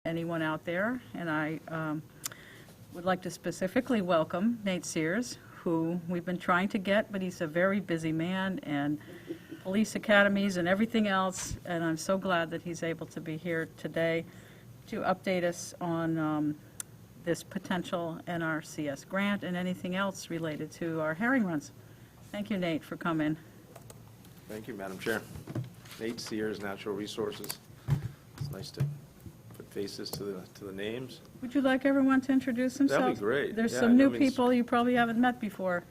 anyone out there, and I would like to specifically welcome Nate Sears, who we've been trying to get, but he's a very busy man, and police academies and everything else, and I'm so glad that he's able to be here today to update us on this potential NRCS grant and anything else related to our herring runs. Thank you, Nate, for coming. Thank you, Madam Chair. Nate Sears, Natural Resources. It's nice to put faces to the names. Would you like everyone to introduce themselves? That'd be great. There's Yeah, some new I mean, people you probably haven't met before,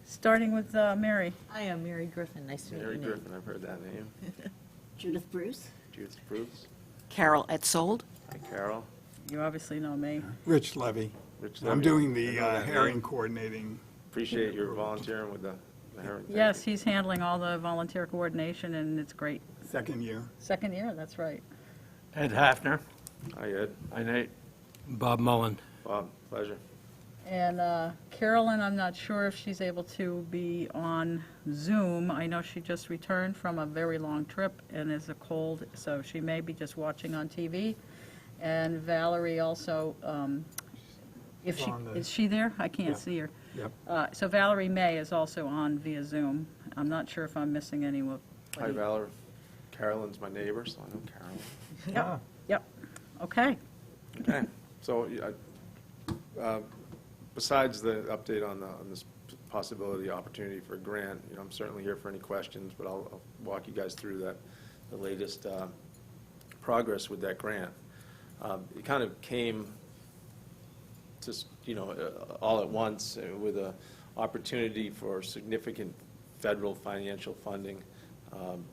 starting with Mary. Hi, I'm Mary Griffin. Nice to meet you. Mary Nate. Griffin, I've heard that name. Judith Bruce. Judith Bruce. Carol Etzold. Hi, Carol. You obviously know me. Rich Levy. Rich I'm Levy. doing the I know that herring name. coordinating. Appreciate your volunteering with the herring. Thank Yes, you. he's handling all the volunteer coordination, and it's great. Second year. Second year, that's right. Ed Hafner. Hi, Ed. Hi, Nate. Bob Mullen. Bob, pleasure. And Carolyn, I'm not sure if she's able to be on Zoom. I know she just returned from a very long trip and is a cold, so she may be just watching on TV. And Valerie also, if she, On the- is she there? I can't Yeah. see her. Yep. So Valerie May is also on via Zoom. I'm not sure if I'm missing anyone. Hi, Valerie. Carolyn's my neighbor, so I know Carolyn. Yep, yep. Okay. Okay, so besides the update on this possibility, opportunity for a grant, I'm certainly here for any questions, but I'll walk you guys through the latest progress with that grant. It kind of came just, all at once with an opportunity for significant federal financial funding.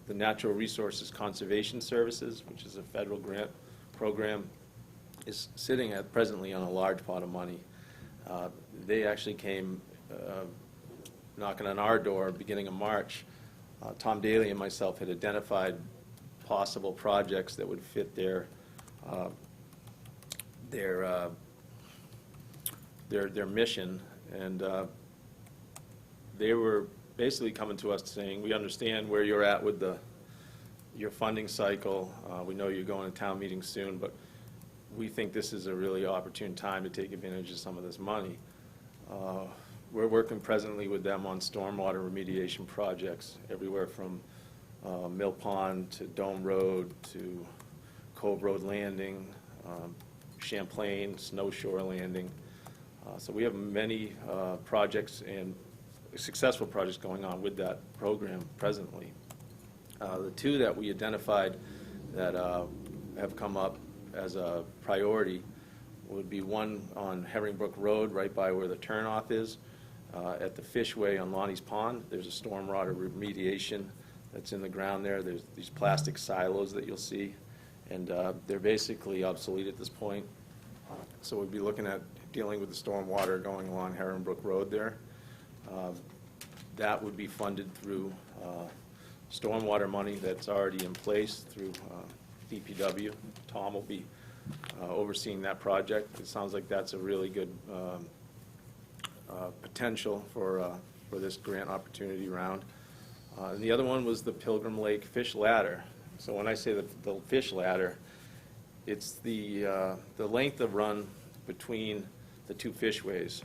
The Natural Resources Conservation Services, which is a federal grant program, is sitting presently on a large pot of money. They actually came knocking on our door beginning of March. Tom Daly and myself had identified possible projects that would fit their mission, and they were basically coming to us saying, we understand where you're at with your funding cycle. We know you're going to town meeting soon, but we think this is a really opportune time to take advantage of some of this money. We're working presently with them on stormwater remediation projects, everywhere from Mill Pond to Dome Road to Cove Road Landing, Champlain, Snow Shore Landing. So we have many projects and successful projects going on with that program presently. The two that we identified that have come up as a priority would be one on Herringbrook Road, right by where the turnoff is. At the Fishway on Lonnie's Pond, there's a stormwater remediation that's in the ground there. There's these plastic silos that you'll see, and they're basically obsolete at this point. So we'd be looking at dealing with the stormwater going along Herringbrook Road there. That would be funded through stormwater money that's already in place through DPW. Tom will be overseeing that project. It sounds like that's a really good potential for this grant opportunity round. And the other one was the Pilgrim Lake Fish Ladder. So when I say the fish ladder, it's the length of run between the two fishways.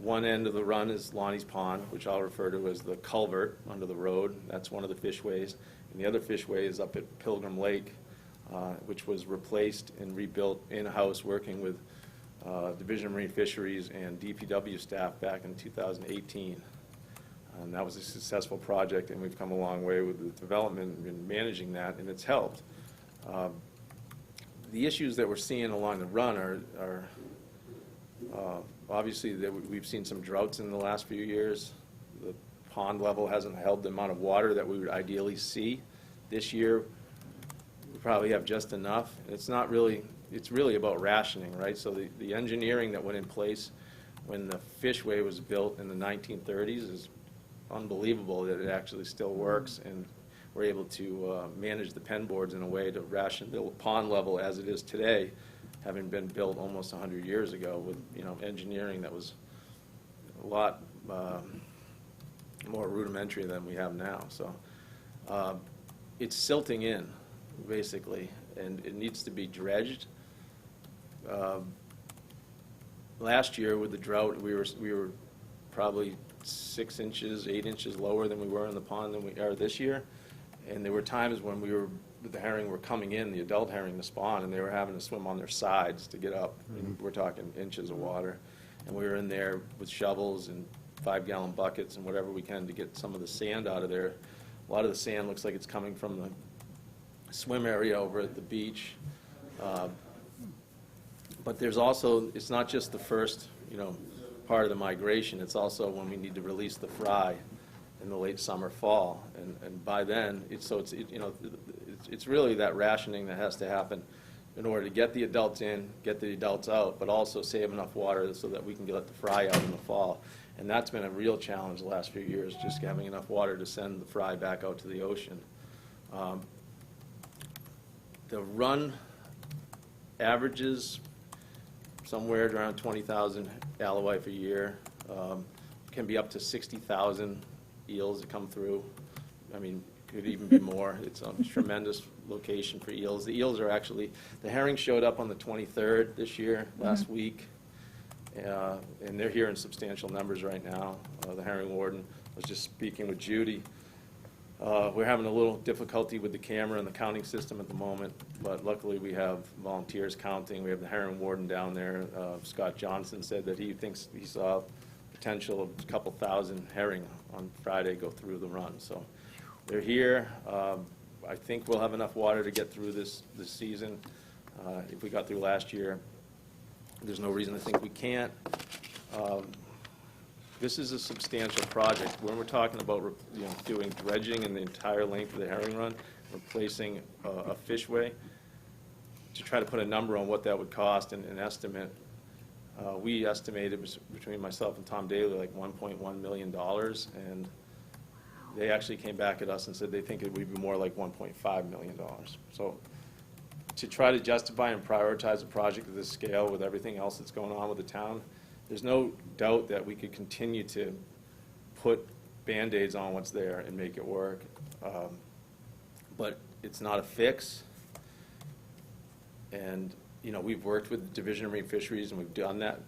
One end of the run is Lonnie's Pond, which I'll refer to as the culvert under the road. That's one of the fishways. And the other fishway is up at Pilgrim Lake, which was replaced and rebuilt in-house working with Division of Marine Fisheries and DPW staff back in 2018. And that was a successful project, and we've come a long way with the development and managing that, and it's helped. The issues that we're seeing along the run are obviously that we've seen some droughts in the last few years. The pond level hasn't held the amount of water that we would ideally see. This year, we probably have just enough. It's not really, it's really about rationing, right? So the engineering that went in place when the Fishway was built in the 1930s is unbelievable that it actually still works, and we're able to manage the pen boards in a way to ration the pond level as it is today, having been built almost 100 years ago with engineering that was a lot more rudimentary than we have now. So it's silting in, basically, and it needs to be dredged. Last year with the drought, we were probably 6 inches, 8 inches lower than we were in the pond than we are this year. And there were times when the herring were coming in, the adult herring to spawn, and they were having to swim on their sides to get up. I mean, we're talking inches of water. And we were in there with shovels and 5-gallon buckets and whatever we can to get some of the sand out of there. A lot of the sand looks like it's coming from the swim area over at the beach. But there's also, it's not just the first, part of the migration, it's also when we need to release the fry in the late summer, fall. And by then, it's really that rationing that has to happen in order to get the adults in, get the adults out, but also save enough water so that we can let the fry out in the fall. And that's been a real challenge the last few years, just having enough water to send the fry back out to the ocean. The run averages somewhere around 20,000 alewife a year. Can be up to 60,000 eels that come through. I mean, could even be more. It's a tremendous location for eels. The eels are actually, the herring showed up on the 23rd this year, last week, and they're here in substantial numbers right now. The herring warden was just speaking with Judy. We're having a little difficulty with the camera and the counting system at the moment, but luckily we have volunteers counting. We have the herring warden down there. Scott Johnson said that he thinks he saw potential of a couple thousand herring on Friday go through the run. So they're here. I think we'll have enough water to get through this season. If we got through last year, there's no reason to think we can't. This is a substantial project. When we're talking about doing dredging in the entire length of the herring run, replacing a fishway, to try to put a number on what that would cost and an estimate, we estimated between myself and Tom Daly like $1.1 million, and they actually came back at us and said they think it would be more like $1.5 million. So to try to justify and prioritize a project of this scale with everything else that's going on with the town, there's no doubt that we could continue to put Band-Aids on what's there and make it work. But it's not a fix. And, we've worked with the Division of Marine Fisheries, and we've done that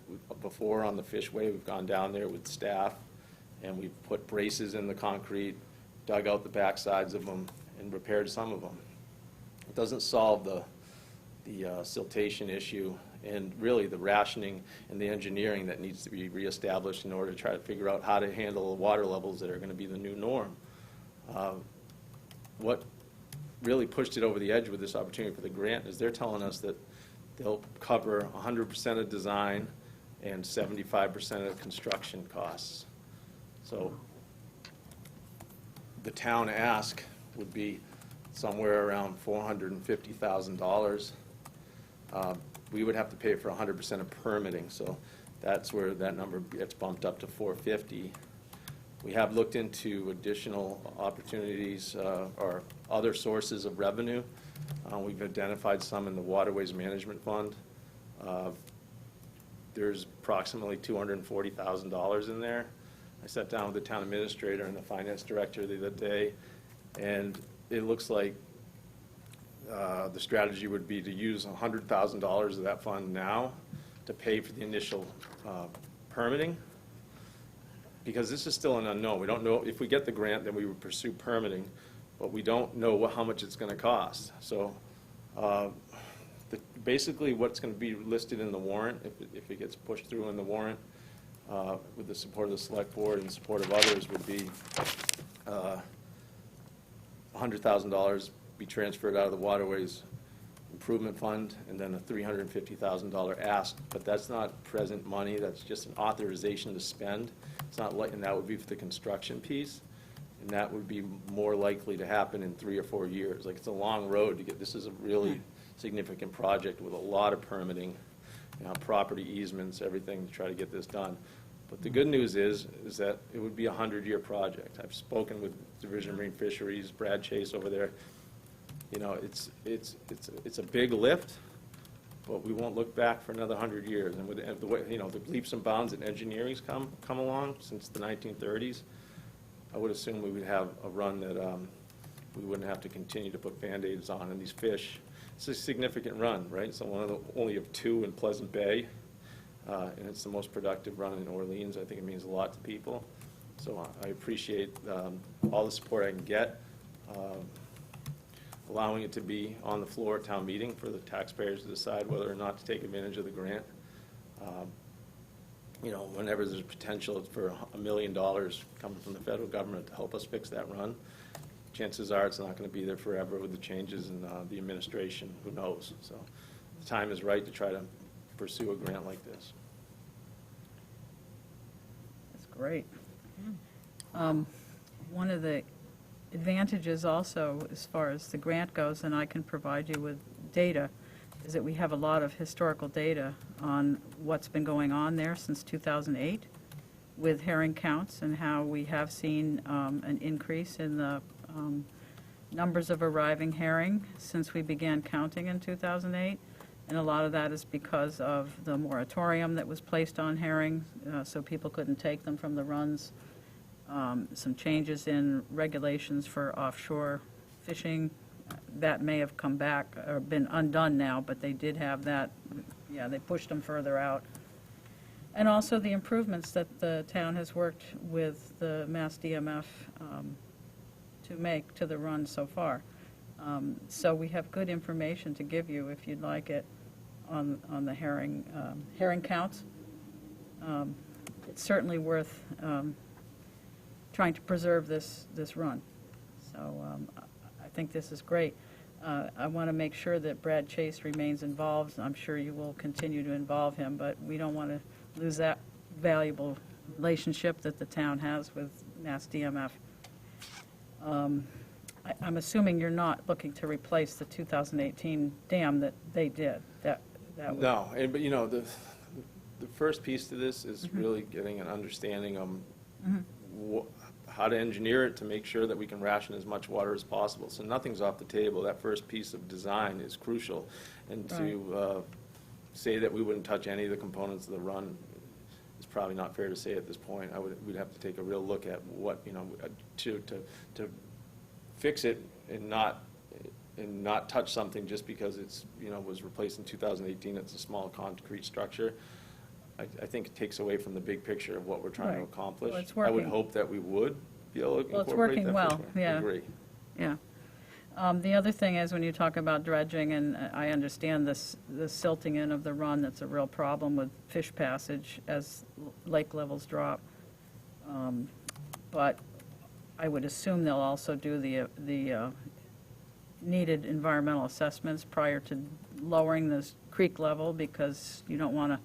before on the Fishway. We've gone down there with staff, and we've put braces in the concrete, dug out the back sides of them, and repaired some of them. It doesn't solve the siltation issue and really the rationing and the engineering that needs to be reestablished in order to try to figure out how to handle the water levels that are going to be the new norm. What really pushed it over the edge with this opportunity for the grant is they're telling us that they'll cover 100% of design and 75% of construction costs. So the town ask would be somewhere around $450,000. We would have to pay for 100% of permitting, so that's where that number gets bumped up to $450,000. We have looked into additional opportunities or other sources of revenue. We've identified some in the Waterways Management Fund. There's approximately $240,000 in there. I sat down with the town administrator and the finance director the other day, and it looks like the strategy would be to use $100,000 of that fund now to pay for the initial permitting, because this is still an unknown. We don't know, if we get the grant, then we would pursue permitting, but we don't know how much it's going to cost. So basically what's going to be listed in the warrant, if it gets pushed through in the warrant, with the support of the select board and support of others, would be $100,000 be transferred out of the Waterways Improvement Fund, and then a $350,000 ask, but that's not present money, that's just an authorization to spend. It's not like, and that would be for the construction piece, and that would be more likely to happen in 3 or 4 years. Like, it's a long road to get, this is a really significant project with a lot of permitting, property easements, everything to try to get this done. But the good news is that it would be a 100-year project. I've spoken with Division of Marine Fisheries, Brad Chase over there. It's a big lift, but we won't look back for another 100 years. And with the way, the leaps and bounds in engineering's come along since the 1930s, I would assume we would have a run that we wouldn't have to continue to put Band-Aids on. And these fish, it's a significant run, right? So one of the, only of two in Pleasant Bay, and it's the most productive run in Orleans. I think it means a lot to people. So I appreciate all the support I can get, allowing it to be on the floor at town meeting for the taxpayers to decide whether or not to take advantage of the grant. You know, whenever there's potential for $1 million coming from the federal government to help us fix that run, chances are it's not going to be there forever with the changes in the administration. Who knows? So the time is right to try to pursue a grant like this. That's great. One of the advantages also, as far as the grant goes, and I can provide you with data, is that we have a lot of historical data on what's been going on there since 2008 with herring counts and how we have seen an increase in the numbers of arriving herring since we began counting in 2008. And a lot of that is because of the moratorium that was placed on herring, so people couldn't take them from the runs. Some changes in regulations for offshore fishing, that may have come back or been undone now, but they did have that, yeah, they pushed them further out. And also the improvements that the town has worked with the Mass DMF to make to the run so far. So we have good information to give you if you'd like it on the herring counts. It's certainly worth trying to preserve this run. So I think this is great. I want to make sure that Brad Chase remains involved. I'm sure you will continue to involve him, but we don't want to lose that valuable relationship that the town has with Mass DMF. I'm assuming you're not looking to replace the 2018 dam that they did. That was, No, but you know, the first piece to this is really getting an understanding of how to engineer it to make sure that we can ration as much water as possible. So nothing's off the table. That first piece of design is crucial. And to say that we wouldn't touch any of the components of the run is probably not fair to say at this point. We'd have to take a real look at what, you know, to fix it and not touch something just because it's, you know, was replaced in 2018. It's a small concrete structure. I think it takes away from the big picture of what we're trying to Right. accomplish. Well, it's I would working. hope that we would be able to Well, it's incorporate working that. well, for sure. yeah. I agree. yeah. The other thing is when you talk about dredging, and I understand this, the silting in of the run, that's a real problem with fish passage as lake levels drop. But I would assume they'll also do the needed environmental assessments prior to lowering this creek level, because you don't want to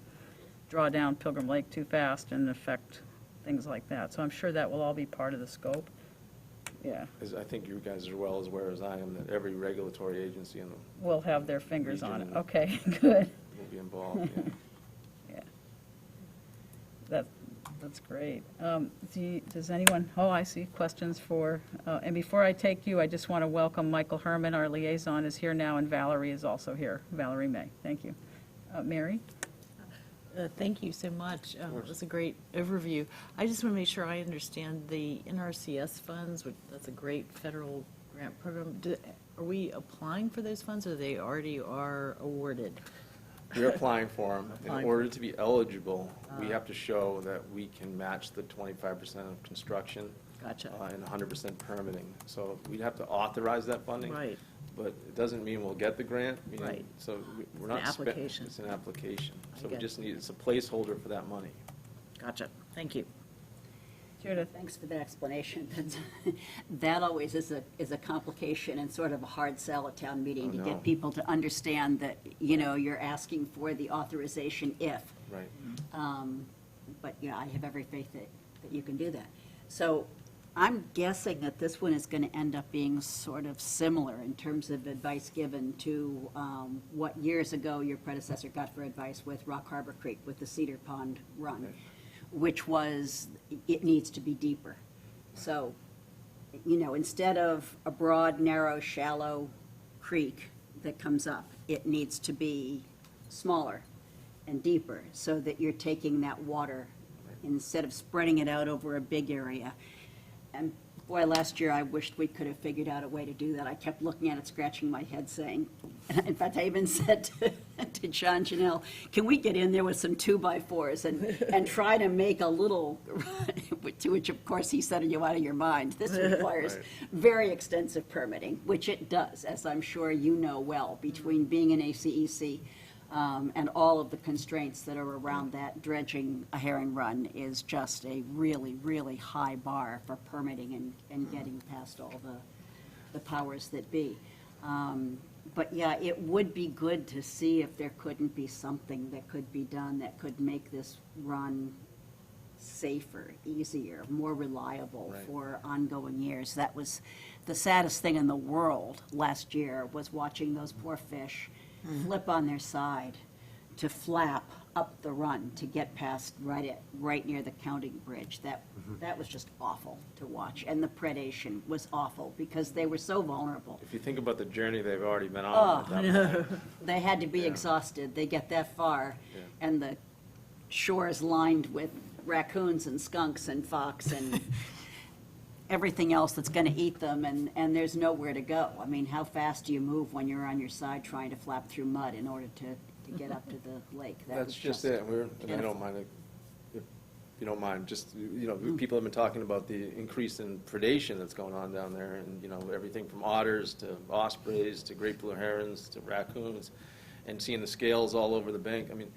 draw down Pilgrim Lake too fast and affect things like that. So I'm sure that will all be part of the scope. Yeah, As I think you guys are as well as aware as I am that every regulatory agency in the we'll have their fingers on it. Region. Okay, good. will be involved. Yeah. Yeah. That's great. Does anyone, oh, I see questions for, and before I take you, I just want to welcome Michael Herman, our liaison is here now, and Valerie is also here, Valerie May. Thank you. Mary? Thank you so much. It was a great overview. I just want to make sure I understand the NRCS funds, which that's a great federal grant program. Are we applying for those funds, or they already are awarded? We're applying for them. In Applying order to be eligible, we have to show that we can match the 25% of construction Gotcha. and 100% permitting. So we'd have to authorize that funding. Right. But it doesn't mean we'll get the grant. Right. So we're It's an not. application. It's an application. I So we get it. just need, it's a placeholder for that money. Gotcha. Thank you. Judith? Thanks for that explanation. That always is a complication and sort of a hard sell at town meeting to no. get people to understand that, you know, you're asking for the authorization if. Right. But, you know, I have every faith that you can do that. So I'm guessing that this one is going to end up being sort of similar in terms of advice given to what years ago your predecessor got for advice with Rock Harbor Creek, with the Cedar Pond Run, Okay. which was, it needs to be deeper. So, you know, instead of a broad, narrow, shallow creek that comes up, it needs to be smaller and deeper so that you're taking that water instead of spreading it out over a big area. And Boy, last year I wished we could have figured out a way to do that. I kept looking at it, scratching my head, saying, in fact, I even said to John Janelle, can we get in there with some 2x4s and try to make a little, to which of course he said, are you out of your mind? This requires Right. very extensive permitting, which it does, as I'm sure you know well, between being an ACEC and all of the constraints that are around that. Dredging a herring run is just a really, really high bar for permitting and getting past all the powers that be. But yeah, it would be good to see if there couldn't be something that could be done that could make this run safer, easier, more reliable Right. for ongoing years. That was the saddest thing in the world last year, was watching those poor fish flip on their side to flap up the run to get past right near the counting bridge. That was just awful to watch, and the predation was awful because they were so vulnerable. If you think about the journey they've already been Oh, on at that point. They had to be Yeah. exhausted. They get that far, Yeah. and the shore is lined with raccoons and skunks and fox and everything else that's going to eat them, and there's nowhere to go. I mean, how fast do you move when you're on your side trying to flap through mud in order to get up to the lake? That That's was just it, and I pitiful. don't mind, if you don't mind, just, people have been talking about the increase in predation that's going on down there, and, everything from otters to ospreys to great blue herons to raccoons, and seeing the scales all over the bank. I mean,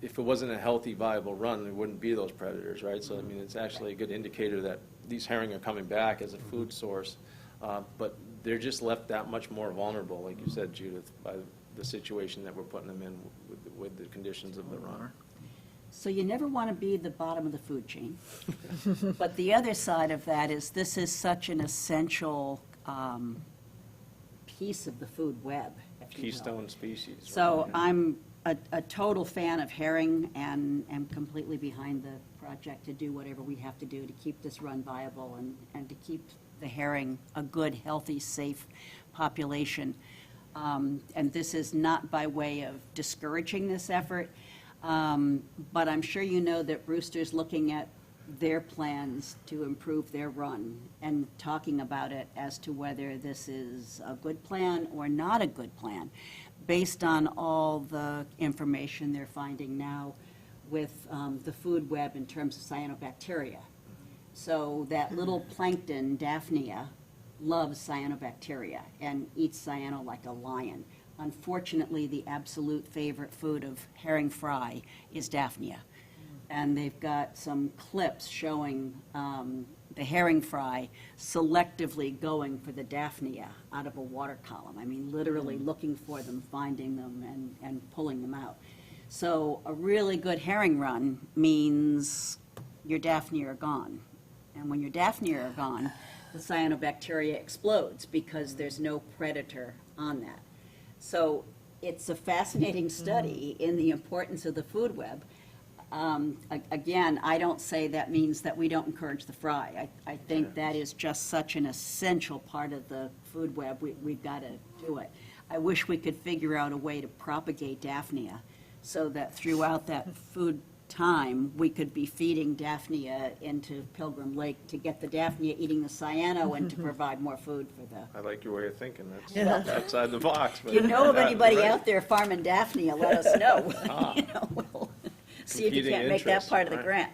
if it wasn't a healthy, viable run, there wouldn't be those predators, right? So, I mean, it's actually a good indicator that these herring are coming back as a food source, but they're just left that much more vulnerable, like you said, Judith, by the situation that we're putting them in with the conditions of the run. So you never want to be the bottom of the food chain. But the other side of that is this is such an essential piece of the food web, if you will. Keystone species. right? So I'm a total fan of herring and am completely behind the project to do whatever we have to do to keep this run viable and to keep the herring a good, healthy, safe population. And this is not by way of discouraging this effort, but I'm sure you know that Brewster's looking at their plans to improve their run and talking about it as to whether this is a good plan or not a good plan, based on all the information they're finding now with the food web in terms of cyanobacteria. So that little plankton, Daphnia, loves cyanobacteria and eats cyano like a lion. Unfortunately, the absolute favorite food of herring fry is Daphnia. And they've got some clips showing the herring fry selectively going for the Daphnia out of a water column. I mean, literally looking for them, finding them, and pulling them out. So a really good herring run means your Daphnia are gone. And when your Daphnia are gone, the cyanobacteria explodes because there's no predator on that. So it's a fascinating study in the importance of the food web. Again, I don't say that means that we don't encourage the fry. I think that is just such an essential part of the food web. We've got to do it. I wish we could figure out a way to propagate Daphnia so that throughout that food time, we could be feeding Daphnia into Pilgrim Lake to get the Daphnia eating the cyano and to provide more food for the... I like your way of thinking, that's outside the box. but If you know of that- anybody right. out there farming Daphnia, let us know. We'll see if you Competing can't make that interests, part of the right.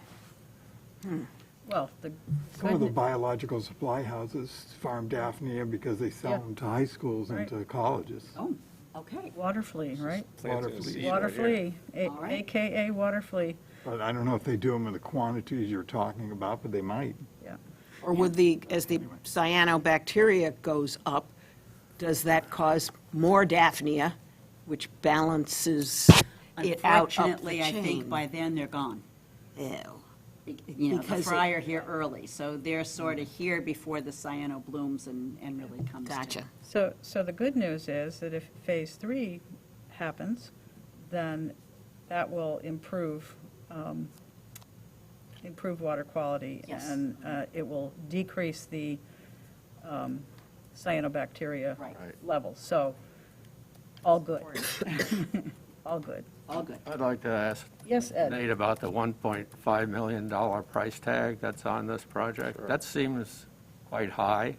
grant. Well, the Some of the good, biological supply houses farm Daphnia because they sell Yeah. them to high schools and Right. to colleges. Oh, okay. water flea, right? Planting a Water flea. seed Water right here. flea, All right. AKA water flea, But I don't know if they do them in the quantities you're talking about, but they might. yeah. Or would as the cyanobacteria goes up, does that cause more Daphnia, which balances it out up the Unfortunately, I think chain? by then they're gone. Ew. You know, the Because fry are here early, so they're sort of here before the cyano blooms and really comes to. Gotcha. So the good news is that if Phase 3 happens, then that will improve water quality. Yes. And it will decrease the cyanobacteria Right. Right. levels. So, all good. All good. All good. I'd like to ask Yes, Ed? Nate about the $1.5 million price tag that's on this project. Sure. That seems quite high.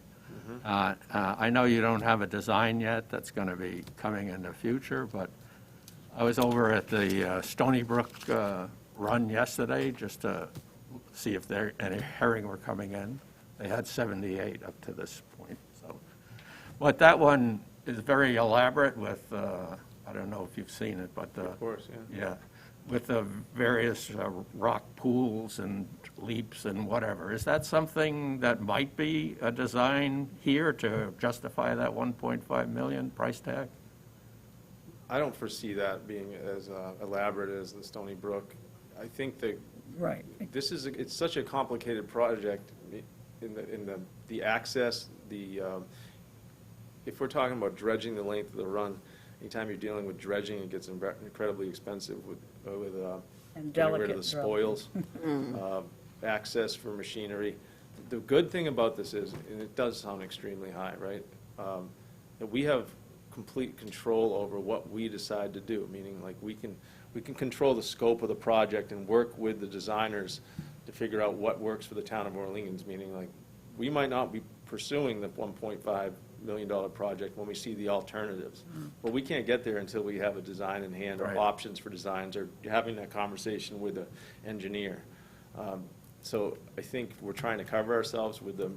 I know you don't have a design yet that's going to be coming in the future, but I was over at the Stony Brook run yesterday just to see if there any herring were coming in. They had 78 up to this point, so. But that one is very elaborate with, I don't know if you've seen it, but Of course, yeah. yeah, with the various rock pools and leaps and whatever. Is that something that might be a design here to justify that 1.5 million price tag? I don't foresee that being as elaborate as the Stony Brook. I think that Right. this is, it's such a complicated project in the access, if we're talking about dredging the length of the run, anytime you're dealing with dredging, it gets incredibly expensive with And getting rid of delicate the spoils, access for machinery. The good thing about this is, and it does sound extremely high, right? That we have complete control over what we decide to do, meaning like we can control the scope of the project and work with the designers to figure out what works for the town of Orleans, meaning like, we might not be pursuing the $1.5 million project when we see the alternatives. But we can't get there until we have a design in hand, or Right. options for designs, or having that conversation with the engineer. So I think we're trying to cover ourselves with the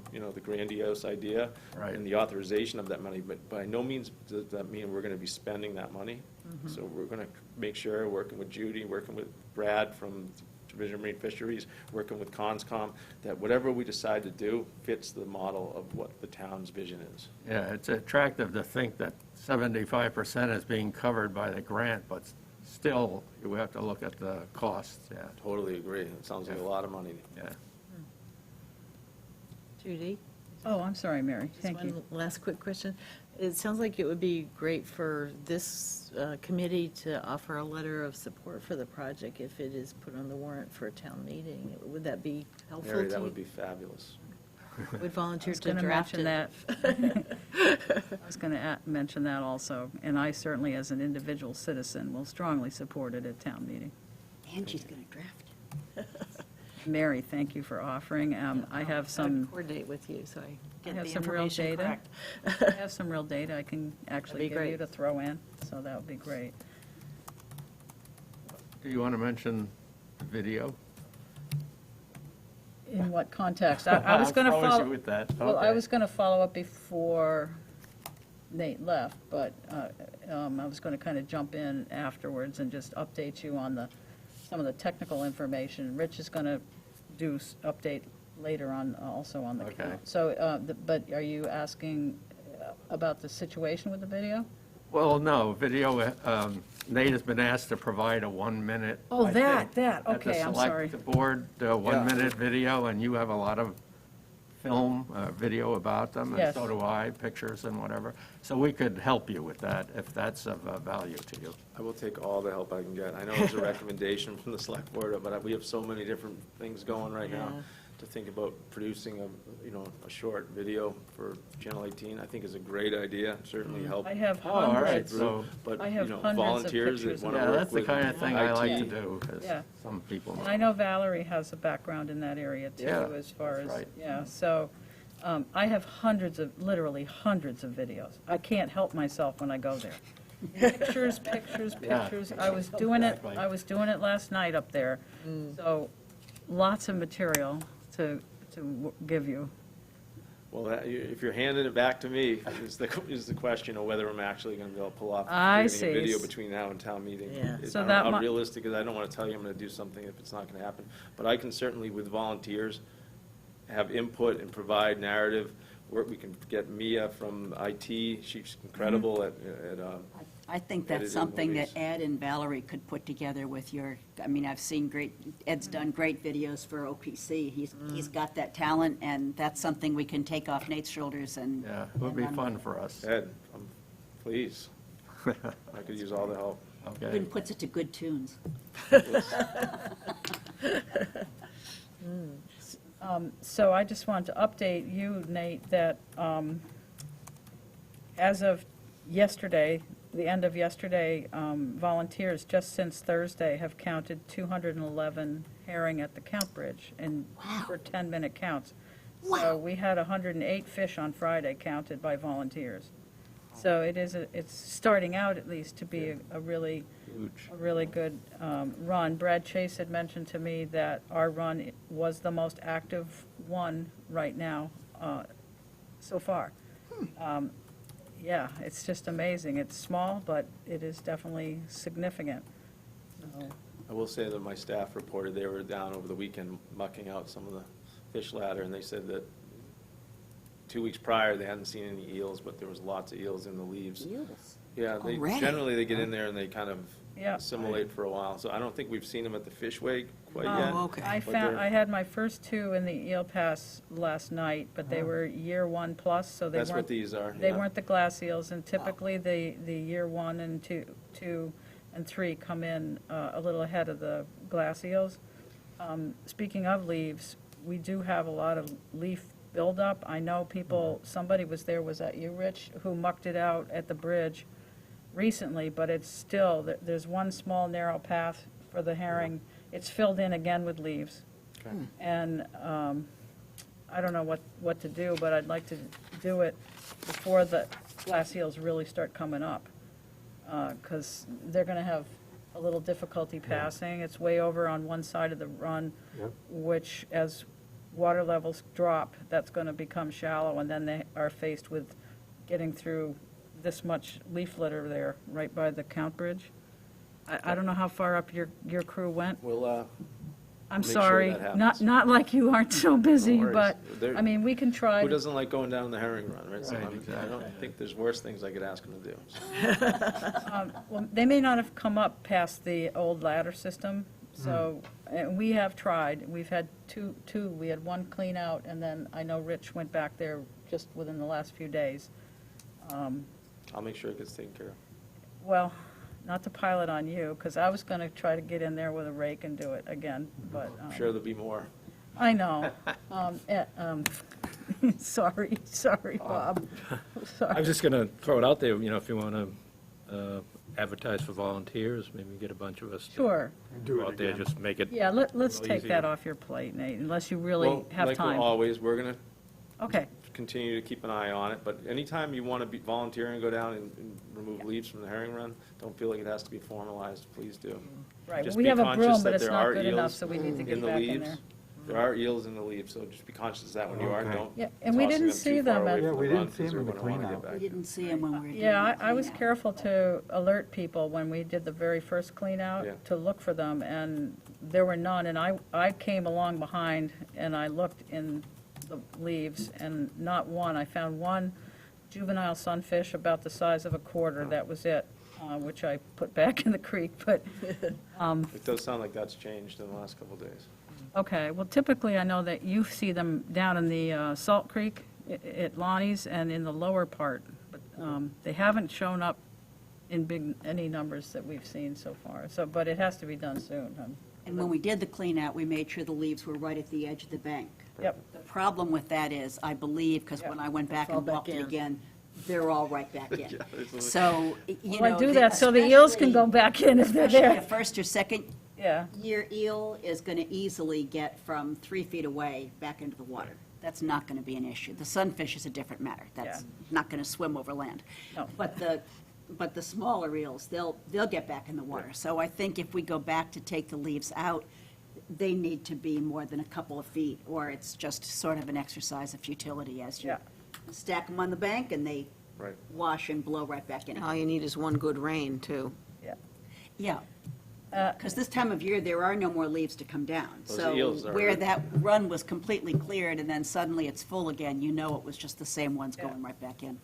grandiose idea Right. and the authorization of that money, but by no means does that mean we're going to be spending that money. So we're going to make sure, working with Judy, working with Brad from Division of Marine Fisheries, working with Conscom, that whatever we decide to do fits the model of what the town's vision is. Yeah, it's attractive to think that 75% is being covered by the grant, but still, we have to look at the costs, yeah, Totally agree. It sounds like a lot of money. yeah. Judy? Oh, I'm sorry, Mary. Just Thank you. one last quick question. It sounds like it would be great for this committee to offer a letter of support for the project if it is put on the warrant for a town meeting. Would that be helpful to you? Mary, that would be fabulous. Would I volunteer was to going to draft mention it? that. I was going to mention that also, and I certainly, as an individual citizen, will strongly support it at town meeting. And she's going to draft it. Mary, thank you for offering. I have I'd some, coordinate with you, so I get have the some real information data. correct. I have some real data I can actually be give you great. to throw in, so that would be great. Do you want to mention the video? In what context? I was going to I'll throw follow. you with that. Well, I Okay. was going to follow up before Nate left, but I was going to kind of jump in afterwards and just update you on some of the technical information. Rich is going to update later on, also on the Okay. count. So, but are you asking about the situation with the video? Well, no, video, Nate has been asked to provide a 1-minute. Oh, I that, think, okay, I'm sorry. At the select board, 1-minute video, and you have a lot of film, video about them, and Yes. so do I, pictures and whatever. So we could help you with that, if that's of value to you. I will take all the help I can get. I know it's a recommendation from the select board, but we have so many different things going right now. Yeah. To think about producing a short video for Channel 18, I think is a great idea, certainly help. I have Oh, all right, hundreds. so, But, I have hundreds of volunteers that pictures want of to yeah, work that's the with kind of thing I like to IT. do, as Yeah. some people And know. I know Valerie has a background in that area too, Yeah, as far that's as, right. yeah, so I have literally hundreds of videos. I can't help myself when I go there. Pictures, pictures, Yeah. pictures. I was doing it Exactly. last night up there. So lots of material to give you. Well, if you're handing it back to me, is the question of whether I'm actually going to be able to pull off I creating see. a video between now and town meeting. Yeah. So I'm that not mi- realistic, because I don't want to tell you I'm going to do something if it's not going to happen. But I can certainly, with volunteers, have input and provide narrative. We can get Mia from IT, she's incredible at I think Editing that's something that movies. Ed and Valerie could put together with I've seen Ed's done great videos for OPC. He's got that talent, and that's something we can take off Nate's shoulders and. Yeah, it would be and run fun for us. Ed, please. I could use all the help. with. Okay. Even puts it to good tunes. So I just wanted to update you, Nate, that as of yesterday, the end of yesterday, volunteers, just since Thursday, have counted 211 herring at the count bridge and for 10-minute counts. So we had 108 fish on Friday counted by volunteers. So it's starting out at least to be a really good run. Brad Chase had mentioned to me that our run was the most active one right now so far. Yeah, it's just amazing. It's small, but it is definitely significant. So, I will say that my staff reported they were down over the weekend mucking out some of the fish ladder, and they said that 2 weeks prior, they hadn't seen any eels, but there was lots of eels in the leaves. Eels. Yeah, they, Already? generally they get in there and they kind of Yeah. assimilate for a while, so I don't think we've seen them at the fish wake quite Oh, yet. okay. I but found, they're- I had my first two in the eel pass last night, but they were year 1 plus, so they That's what weren't, these are, they yeah. weren't the glass eels, and typically the year 1 and 2 and 3 come in a little ahead of the glass eels. Speaking of leaves, we do have a lot of leaf buildup. I know people, somebody was that you, Rich, who mucked it out at the bridge recently, but it's still, there's one small narrow path for the herring. It's filled in again with leaves. Okay. And I don't know what to do, but I'd like to do it before the glass eels really start coming up, because they're going to have a little difficulty passing. It's way over on one side of the run, Yep. which as water levels drop, that's going to become shallow, and then they are faced with getting through this much leaf litter there, right by the count bridge. I don't know how far up your crew went. We'll, I'm Make sure sorry, that not happens. like you aren't so busy, worries. but, They're- I mean, we can try. who doesn't like going down the herring run, right? So Right, I don't think there's worse things I could ask them to do. Well, they may not have come up past the old ladder system, so, and we have tried. We've had two, we had one clean out, and then I know Rich went back there just within the last few days. I'll make sure it gets taken care of. Well, not to pile it on you, because I was going to try to get in there with a rake and do it again, but. I'm sure there'll be more. I know. Sorry, Bob. I Sorry. was just going to throw it out there, if you want to advertise for volunteers, maybe get a bunch of us to Sure. Do go it out there, again. just make it. Yeah, let's Real take easy. that off your plate, Nate, unless you really Well, have like time. always, we're going to Okay, continue to keep an eye on it, but anytime you want to be volunteering, go down and remove leaves from the herring run, don't feel like it has to be formalized, please do. right. Just We be have a conscious broom, but that it's there not are good enough, eels so we need to in get the back in leaves. there. There are eels in the leaves, so just be conscious of that when you are, Okay. don't. Yeah, and we tossing didn't them see too far them away at- from Yeah, the we run, didn't see 'cause them in they're the gonna wanna cleanout. get We back. didn't see them when we were doing Yeah, the I was cleanup. careful to alert people when we did the very first clean out Yeah. to look for them, and there were none, and I came along behind and I looked in the leaves, and not one. I found one juvenile sunfish about the size of a quarter, that was it, which I put back in the creek, but, It does sound like that's changed in the last couple of days. okay. Well, typically, I know that you see them down in the Salt Creek at Lonnie's and in the lower part, but they haven't shown up in any numbers that we've seen so far, so, but it has to be done soon. And when we did the clean out, we made sure the leaves were right at the edge of the bank. Yep. The problem with that is, I believe, because Yeah, when I went back all and back walked it in. again, they're all right back in. Yeah, it's- So, you Well, know. I do that so the eels can go back in if they're Especially a there. first or second Yeah, year eel is going to easily get from 3 feet away back into the water. That's not going to be an issue. The sunfish is a different matter. That's Yeah. not going to swim over land. No. But the smaller eels, they'll get back in the water. So I think if we go back to take the leaves out, they need to be more than a couple of feet, or it's just sort of an exercise of futility as you Yeah. stack them on the bank and they Right. wash and blow right back in. All you need is one good rain, too. yeah. Yeah. Because this time of year, there are no more leaves to come down. Those So eels are- where that run was completely cleared and then suddenly it's full again, you know it was just the same ones Yeah. going right back in.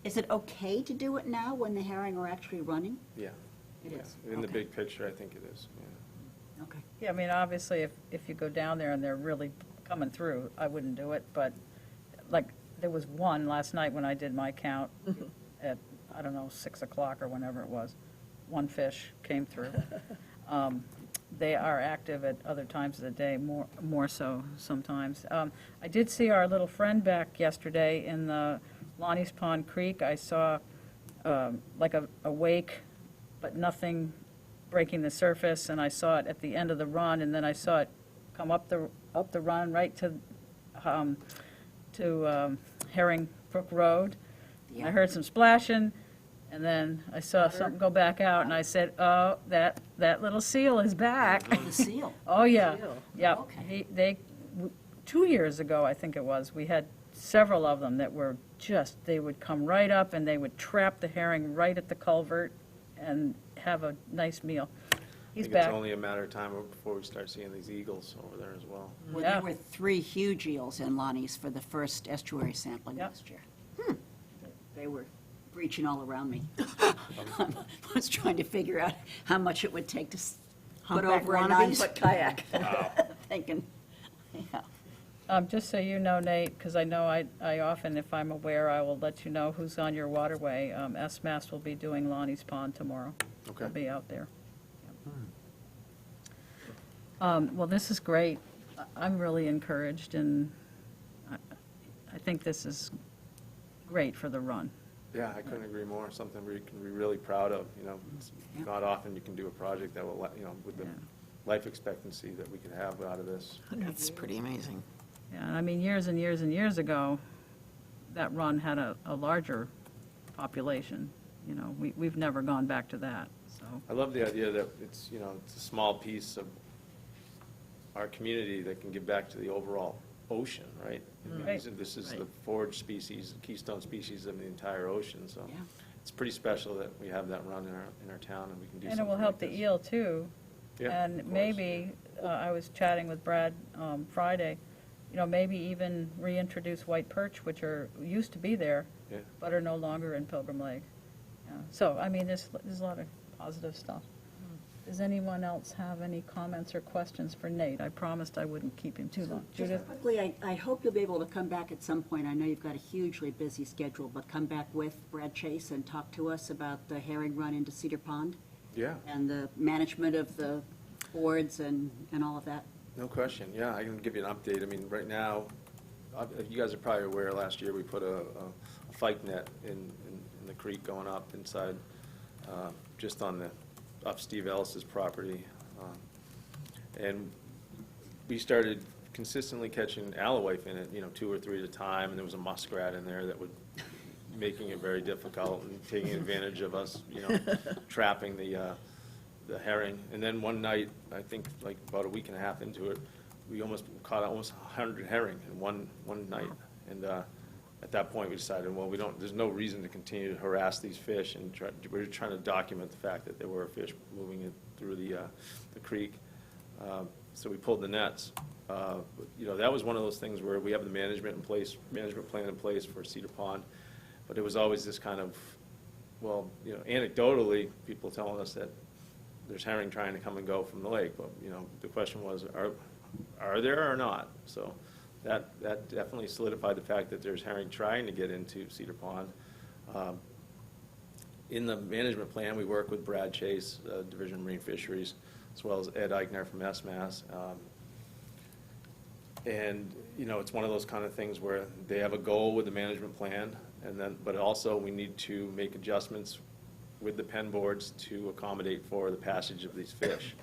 Is it okay to do it now when the herring are actually running? Yeah. It Yeah. is. In the Okay. big picture, I think it is, yeah. Okay. Yeah, I mean, obviously, if you go down there and they're really coming through, I wouldn't do it, but, like, there was one last night when I did my count at, I don't know, 6 o'clock or whenever it was. One fish came through. They are active at other times of the day, more so sometimes. I did see our little friend back yesterday in the Lonnie's Pond Creek. I saw like a wake, but nothing breaking the surface, and I saw it at the end of the run, and then I saw it come up the run right to Herring Brook Road. I Yeah. heard some splashing, and then I saw something go back out, and I said, oh, that little seal is back. The seal. Oh, yeah, Seal. yeah. Okay. 2 years ago, I think it was, we had several of them that were just, they would come right up and they would trap the herring right at the culvert and have a nice meal. I He's think it's back. only a matter of time before we start seeing these eagles over there as well. Well, Yeah. there were 3 huge eels in Lonnie's for the first estuary sampling Yep. last year. They were breaching all around me. I was trying to figure out how much it would take to put Humpback over a wannabes? 9-foot kayak. Thinking, yeah. Just so you know, Nate, because I know I often, if I'm aware, I will let you know who's on your waterway. SMAS will be doing Lonnie's Pond tomorrow. Okay. They'll be out there. Well, this is great. I'm really encouraged, and I think this is great for the run. Yeah, I couldn't agree more. Something we can be really proud of, you know. It's Yeah. not often you can do a project that will, you know, with the Yeah. life expectancy that we could have out of this. That's pretty amazing. Yeah, and I mean, years and years and years ago, that run had a larger population. You know, we've never gone back to that, so. I love the idea that it's, you know, it's a small piece of our community that can give back to the overall ocean, right? I mean, Right. This is the Right. forage species, keystone species of the entire ocean, so Yeah. it's pretty special that we have that run in our town and we can do And something it will help like the this. eel, too. Yeah, of And course. maybe, I was chatting with Brad Friday, you know, maybe even reintroduce white perch, which used to be there, Yeah. but are no longer in Pilgrim Lake. Yeah. So, I mean, there's a lot of positive stuff. Does anyone else have any comments or questions for Nate? I promised I wouldn't keep him too long. Just Judith? quickly, I hope you'll be able to come back at some point. I know you've got a hugely busy schedule, but come back with Brad Chase and talk to us about the herring run into Cedar Pond Yeah, and the management of the boards and all of that. no question. Yeah, I can give you an update. I mean, right now, you guys are probably aware, last year we put a fyke net in the creek going up inside, just up Steve Ellis's property. And we started consistently catching aloe in it, you know, 2 or 3 at a time, and there was a muskrat in there that would, making it very difficult and taking advantage of us, you know, trapping the herring. And then one night, I think like about a week and a half into it, we caught almost 100 herring in one night. And at that point, we decided, well, there's no reason to continue to harass these fish, and we're trying to document the fact that there were fish moving in through the creek. So we pulled the nets. You know, that was one of those things where we have the management plan in place for Cedar Pond, but it was always this kind of, well, you know, anecdotally, people telling us that there's herring trying to come and go from the lake, but, you know, the question was, are there or not? So that definitely solidified the fact that there's herring trying to get into Cedar Pond. In the management plan, we work with Brad Chase, Division of Marine Fisheries, as well as Ed Eichner from SMAS. And, you know, it's one of those kind of things where they have a goal with the management plan, but also we need to make adjustments with the pen boards to accommodate for the passage of these fish.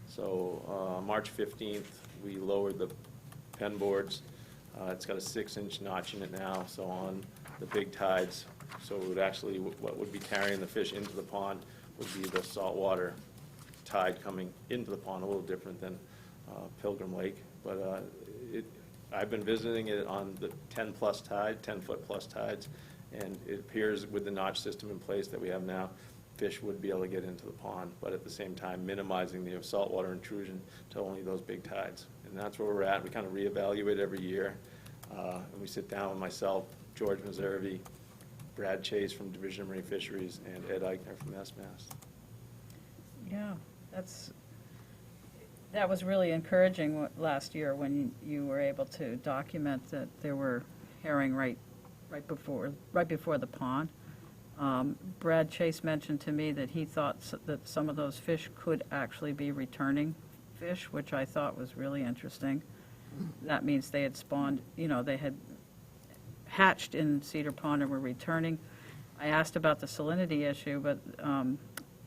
So March 15th, we lowered the pen boards. It's got a 6-inch notch in it now, so on the big tides. So it would actually, what would be carrying the fish into the pond would be the saltwater tide coming into the pond, a little different than Pilgrim Lake. But I've been visiting it on the 10-plus tide, 10-foot-plus tides, and it appears with the notch system in place that we have now, fish would be able to get into the pond, but at the same time minimizing the saltwater intrusion to only those big tides. And that's where we're at. We kind of reevaluate every year, and we sit down with myself, George Meservy, Brad Chase from Division of Marine Fisheries, and Ed Eichner from SMAS. Yeah, that was really encouraging last year when you were able to document that there were herring right before the pond. Brad Chase mentioned to me that he thought that some of those fish could actually be returning fish, which I thought was really interesting. That means they had spawned, you know, they had hatched in Cedar Pond and were returning. I asked about the salinity issue, but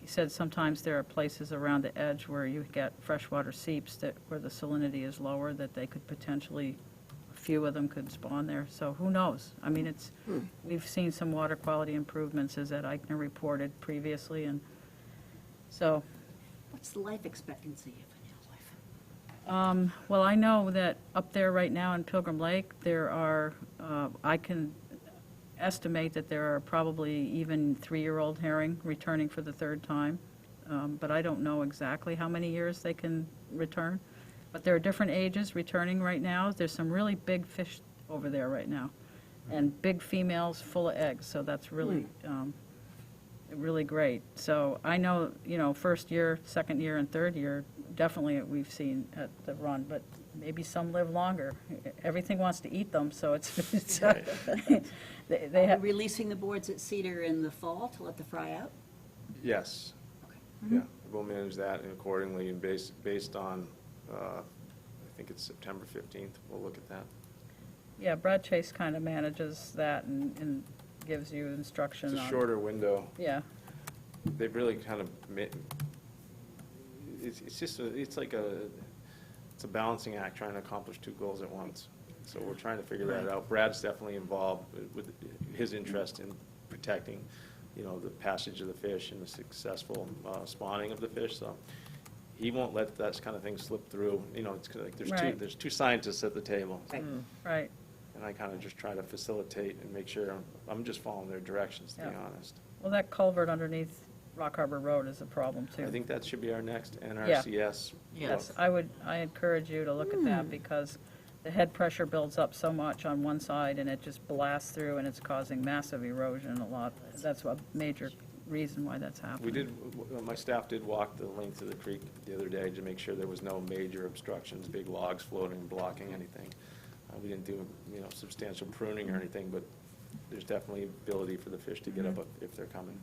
he said sometimes there are places around the edge where you get freshwater seeps where the salinity is lower, that they could potentially, a few of them could spawn there. So who knows? I mean, we've seen some water quality improvements, as Ed Eichner reported previously, and so. What's the life expectancy of an alewife? Well, I know that up there right now in Pilgrim Lake, there are, I can estimate that there are probably even 3-year-old herring returning for the third time, but I don't know exactly how many years they can return. But there are different ages returning right now. There's some really big fish over there right now, and big females full of eggs, so that's really, really great. So I know, first year, second year, and third year, definitely we've seen at the run, but maybe some live longer. Everything wants to eat them, so it's they Are have. you releasing the boards at Cedar in the fall to let the fry out? Yes. Yeah, we'll manage that accordingly, and based on, I think it's September 15th, we'll look at that. Yeah, Brad Chase kind of manages that and gives you instruction on. It's a shorter window. Yeah, They've really kind of, it's just, it's a balancing act, trying to accomplish 2 goals at once. So we're trying to figure that out. Brad's definitely involved with his interest in protecting, the passage of the fish and the successful spawning of the fish, so he won't let that kind of thing slip through. It's like Right. there's 2 scientists at the table. Right. right. And I kind of just try to facilitate and make sure I'm just following their directions, to be Yeah. honest. Well, that culvert underneath Rock Harbor Road is a problem, too. I think that should be our next NRCS. Yes, look. I encourage you to look at that, because the head pressure builds up so much on one side, and it just blasts through, and it's causing massive erosion a lot. That's a major reason why that's happening. My staff did walk the length of the creek the other day to make sure there was no major obstructions, big logs floating, blocking anything. We didn't do, substantial pruning or anything, but there's definitely ability for the fish to get up if they're coming.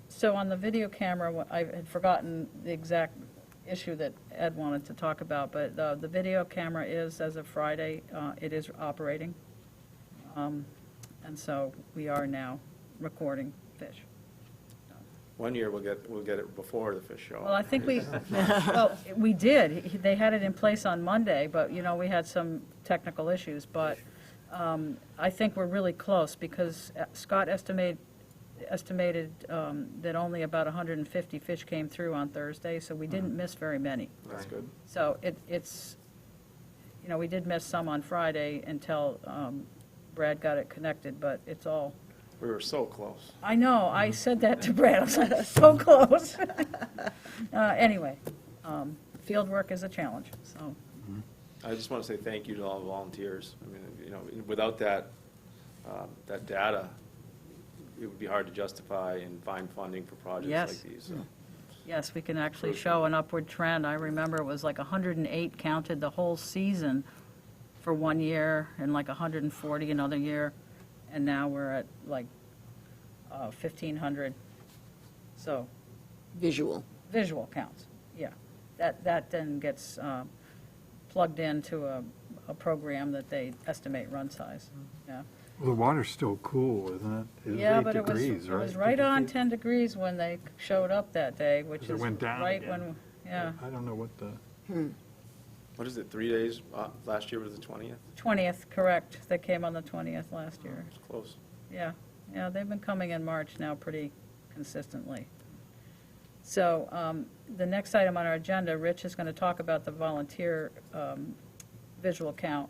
So on the video camera, I had forgotten the exact issue that Ed wanted to talk about, but the video camera is, as of Friday, it is operating. And so we are now recording fish. One year we'll get it before the fish show. Well, I think well, we did. They had it in place on Monday, but, we had some technical issues. But I think we're really close, because Scott estimated that only about 150 fish came through on Thursday, so we didn't miss very many. That's good. So it's, we did miss some on Friday until Brad got it connected, but it's all. We were so close. I know, I said that to Brad, I was like, so close. Anyway, field work is a challenge, so. I just want to say thank you to all the volunteers. I mean, without that data, it would be hard to justify and find funding for projects Yes. like these. So. Yes, we can actually show an upward trend. I remember it was like 108 counted the whole season for one year, and like 140 another year, and now we're at like 1,500. So, Visual. visual counts, yeah. That then gets plugged into a program that they estimate run size, yeah. Well, the water's still cool, isn't it? It was Yeah, 8 but it degrees, right? was right on 50 feet? 10 degrees when they showed up that day, which Because it is went down right again. when, yeah. I don't know what the, What is it, 3 days? Last year was the 20th? 20th, correct. They came on the 20th last year. It's close. Yeah, they've been coming in March now pretty consistently. So the next item on our agenda, Rich is going to talk about the volunteer visual count.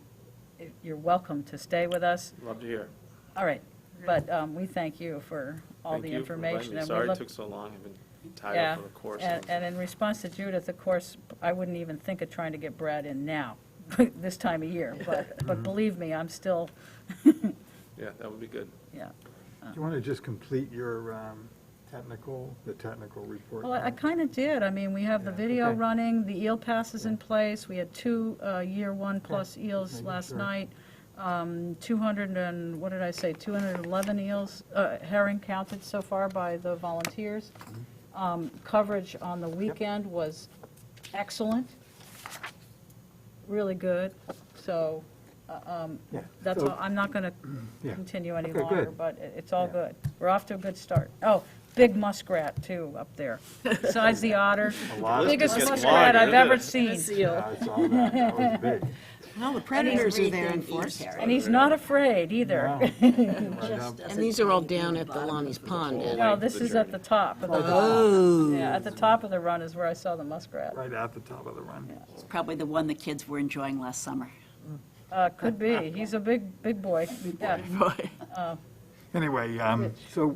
You're welcome to stay with us. Love to hear. All right, but we thank you for all Thank the you for inviting information. me. and we Sorry it look- took so long. I've been tied Yeah, up for the course. and in response to Judith, of course, I wouldn't even think of trying to get Brad in now, this time of year, but believe me, I'm still, Yeah, that would be good. yeah. do you want to just complete your the technical report? Well, I kind of did. I mean, we have the Yeah, video okay. running, the eel pass is in place. We had 2 year 1+ eels Making last sure. night. 200 and, what did I say, 211 eels, herring counted so far by the volunteers. Coverage on the weekend was excellent, really good. So Yeah. That's So- all, I'm not going to Yeah. continue any Okay, longer, good. but it's all Yeah. good. We're off to a good start. Oh, big muskrat, too, up there. Besides the otter, A lot of- biggest It's muskrat longer, I've isn't ever it? seen. Yeah, I saw that. That was big. Well, the predators are there in Everything force. eats Harry. And he's not afraid either. Wow. Right up. And these are all down at the Lonnie's Pond. No, this is at the top of the Oh. Yeah, at the top of the run is where I saw the muskrat. Right at the top of the run. It's probably the one the kids were enjoying last summer. Could be. He's a big boy. Yeah. Anyway, so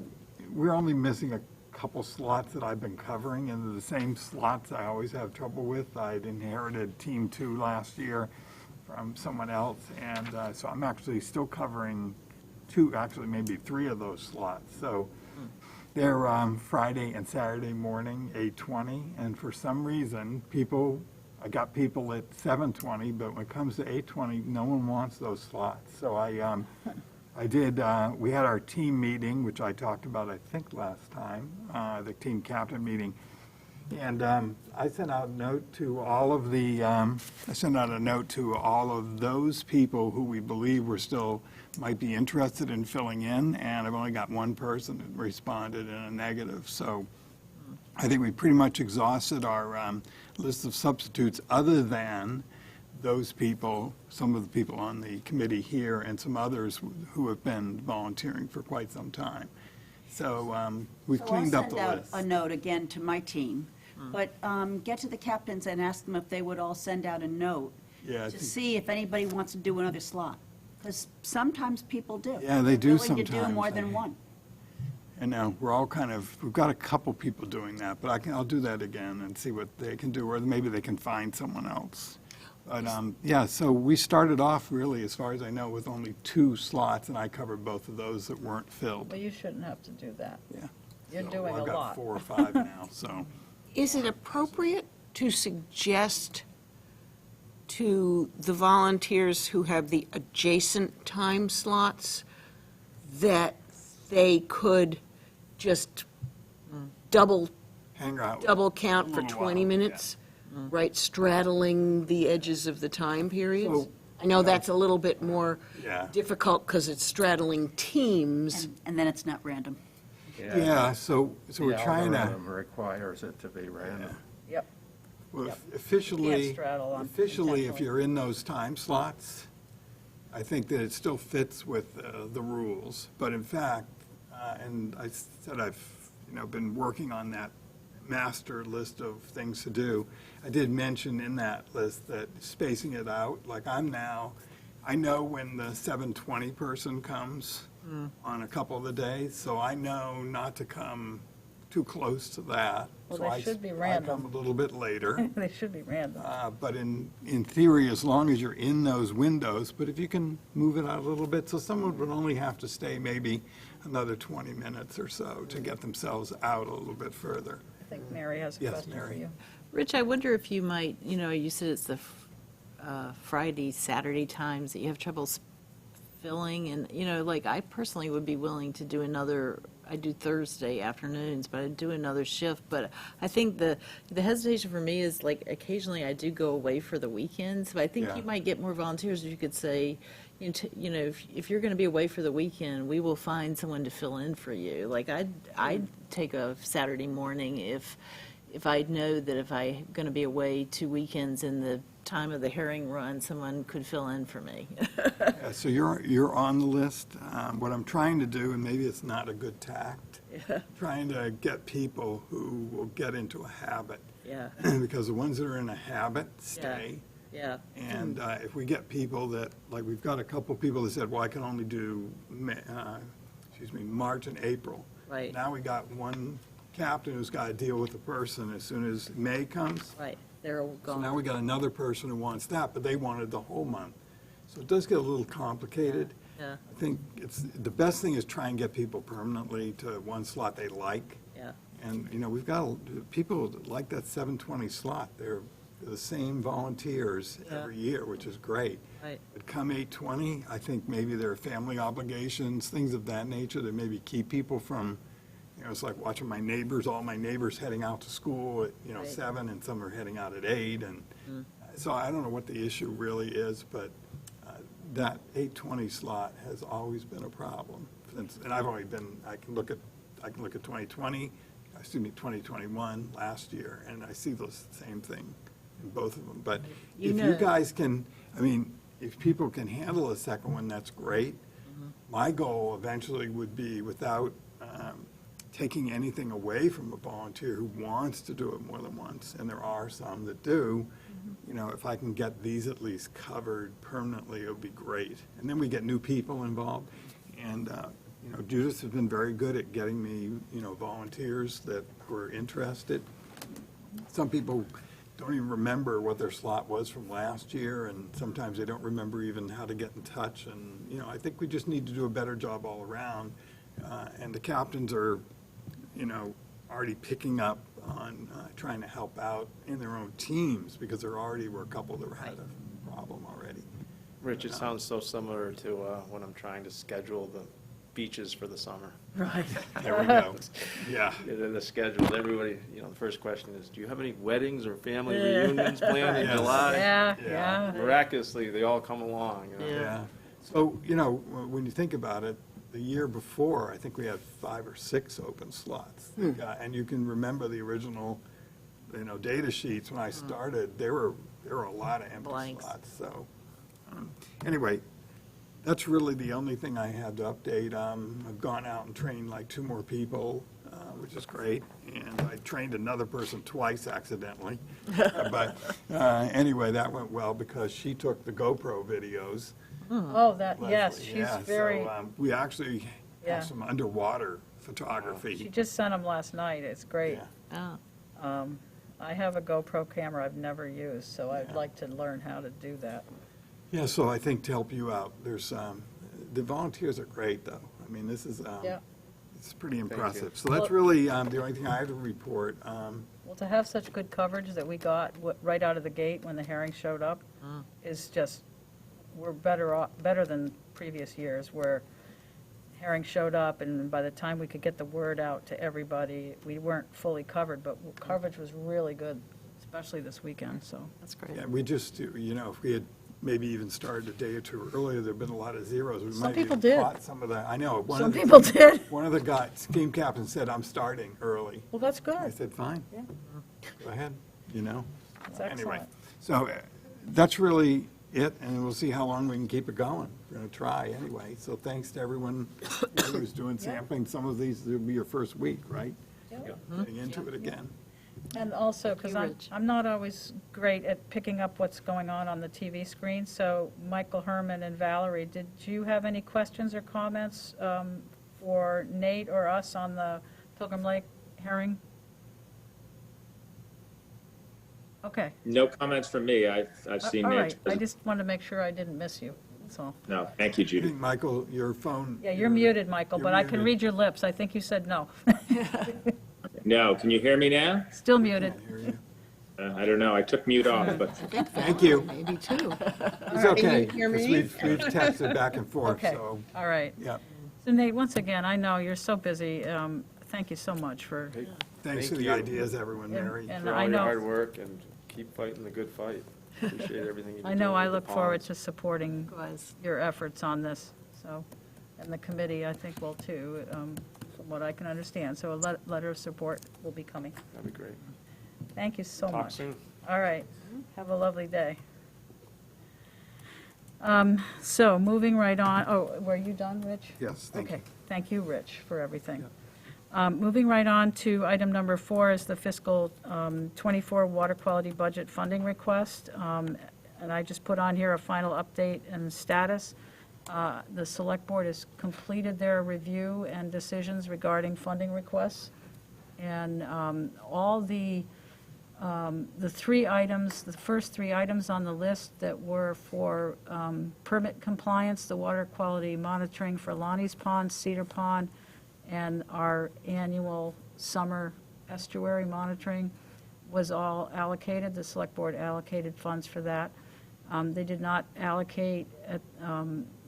we're only missing a couple slots that I've been covering, and they're the same slots I always have trouble with. I'd inherited Team 2 last year from someone else, and so I'm actually still covering two, actually maybe three of those slots. So they're Friday and Saturday morning, 8:20, and for some reason, I got people at 7:20, but when it comes to 8:20, no one wants those slots. So we had our team meeting, which I talked about, I think, last time, the team captain meeting. And I sent out a note to all of those people who we believe might be interested in filling in, and I've only got one person that responded in a negative. So I think we pretty much exhausted our list of substitutes, other than those people, some of the people on the committee here, and some others who have been volunteering for quite some time. So we've cleaned up the list. So I'll send out a note again to my team, but get to the captains and ask them if they would all send out a note Yeah, I to think- see if anybody wants to do another slot. Because sometimes people do. Yeah, they do They're willing to do sometimes. more than one. And now we're all we've got a couple people doing that, but I'll do that again and see what they can do, or maybe they can find someone else. But, yeah, so we started off really, as far as I know, with only 2 slots, and I covered both of those that weren't filled. Well, you shouldn't have to do that. Yeah. You're So doing a I've got lot. 4 or 5 now, so. Is it appropriate to suggest to the volunteers who have the adjacent time slots that they could just double Hang out. count A for little 20 while, minutes? Right, straddling the edges of the time periods? So- I know that's a little bit more Yeah. difficult because it's straddling teams. And then it's not random. Yeah, so we're The trying to, algorithm requires it to be random. Yep. well, Yep. officially, Can't straddle 'em if intentionally. you're in those time slots, I think that it still fits with the rules. But in fact, and I said I've, been working on that master list of things to do. I did mention in that list that spacing it out, like I know when the 7:20 person comes on a couple of the days, so I know not to come too close to that. Well, So they I should be I random. come a little bit later. They should be random. But in theory, as long as you're in those windows, but if you can move it out a little bit, so someone would only have to stay maybe another 20 minutes or so to get themselves out a little bit further. I think Mary has a Yes, question for Mary. you. Rich, I wonder if you might, you said it's the Friday, Saturday times that you have trouble filling, and, like, I personally would be willing to do I do Thursday afternoons, but I'd do another shift, but I think the hesitation for me is, like, occasionally I do go away for the weekends, but I think Yeah. you might get more volunteers if you could say, if you're going to be away for the weekend, we will find someone to fill in for you. Like, I'd take a Saturday morning if I know that if I'm going to be away 2 weekends in the time of the herring run, someone could fill in for me. Yeah, so you're on the list. What I'm trying to do, and maybe it's not a good tact, trying to get people who will get into a habit. Yeah, Because the ones that are in a habit stay. yeah, And if we get people that, like, we've got a couple people that said, well, I can only do, March and April. Right. Now we got one captain who's got to deal with the person as soon as May comes. right, they're all So now gone. we got another person who wants that, but they wanted the whole month. So it does get a little complicated. Yeah, I think the best thing is try and get people permanently to one slot they like. yeah, And, we've got people that like that 7:20 slot. They're the same volunteers Yeah. every year, which is great. right, But come 8:20, I think maybe there are family obligations, things of that nature that maybe keep people from, it's like watching all my neighbors heading out to school at, Right. 7, and some are heading out at 8. And so I don't know what the issue really is, but that 8:20 slot has always been a problem. And I've only been, I can look at 2021 last year, and I see the same thing in both of them. But You if know- you guys can, I mean, if people can handle a second one, that's great. My goal eventually would be, without taking anything away from a volunteer who wants to do it more than once, and there are some that do, you know, if I can get these at least covered permanently, it would be great. And then we get new people involved. And, you know, Judith has been very good at getting me, you know, volunteers that were interested. Some people don't even remember what their slot was from last year, and sometimes they don't remember even how to get in touch. And, you know, I think we just need to do a better job all around. And the captains are, you know, already picking up on trying to help out in their own teams, because there already were a couple that had a problem already. Rich, it sounds so similar to when I'm trying to schedule the beaches for the summer. Right. There we go. Yeah. The schedule, everybody, you know, the first question is, do you have any weddings or family reunions planned in Yes. July? Yeah, Yeah. yeah. Miraculously, they all come along, you know? Yeah. So, you know, when you think about it, the year before, I think we had 5 or 6 open slots. And you can remember the original, you know, data sheets when I started, there were a lot of empty Blanks. slots. So, anyway, that's really the only thing I had to update. I've gone out and trained like 2 more people, which is great. And I trained another person twice accidentally. But anyway, that went well because she took the GoPro videos. Oh, that, yes, Leslie, she's yeah. very, So we actually Yeah. have some underwater she photography. just sent them last night, it's great. Yeah. Oh, I have a GoPro camera I've never used, so I'd like to learn how to do that. Yeah, so I think to help you out, there's, the volunteers are great, though. I mean, this is, Yeah. it's pretty you. impressive. So that's Well- really the only thing I have to report. Well, to have such good coverage that we got right out of the gate when the herring showed up is just, we're better than previous years, where herring showed up, and by the time we could get the word out to everybody, we weren't fully covered, but coverage was really good, especially this weekend, so. that's great. Yeah, we just, you know, if we had maybe even started a day or 2 earlier, there'd been a lot of zeros. We Some might people have did. caught some of the, I know. Some people did. One of the guys, team captain said, I'm starting early. Well, that's I good. said, fine. Yeah. Go ahead, you know? That's Anyway, excellent. so that's really it, and we'll see how long we can keep it going. We're going to try anyway. So thanks to everyone who's doing sampling. Some of these will be your first week, right? Getting into it again. And also, because Thank you, Rich. I'm not always great at picking up what's going on the TV screen, so Michael Herman and Valerie, did you have any questions or comments for Nate or us on the Pilgrim Lake herring? Okay, No comments from me. I've seen all Nate's right. I just wanted to make sure I didn't miss you, that's all. No, thank you, I Judy. think, Michael, your phone. Yeah, you're muted, Michael, you're but I can muted. read your lips. I think you said no. No, can you hear me now? Still muted. Can't hear you. I don't know. I took mute off, but Thank you. Maybe 2. It's okay, because we've texted back and forth, Okay, so, all right. yeah. So Nate, once again, I know you're so busy. Thank you so much for, Thanks for Thank the you. ideas, everyone, Mary. and For I all your know. hard work, and keep fighting the good fight. Appreciate everything you do. I know I with the look forward ponds. to supporting Likewise. your efforts on this, so, and the committee, I think, will too, from what I can understand. So a letter of support will be coming. That'd be great. Thank you so Talk much. soon. All right, have a lovely day. So, moving right on, oh, were you done, Rich? Yes, thank you. Okay, thank you, Rich, for everything. Moving right on to item number 4 is the fiscal '24 water quality budget funding request. And I just put on here a final update and status. The Select Board has completed their review and decisions regarding funding requests. And all the 3 items, the first 3 items on the list that were for permit compliance, the water quality monitoring for Lonnie's Pond, Cedar Pond, and our annual summer estuary monitoring was all allocated. The Select Board allocated funds for that. They did not allocate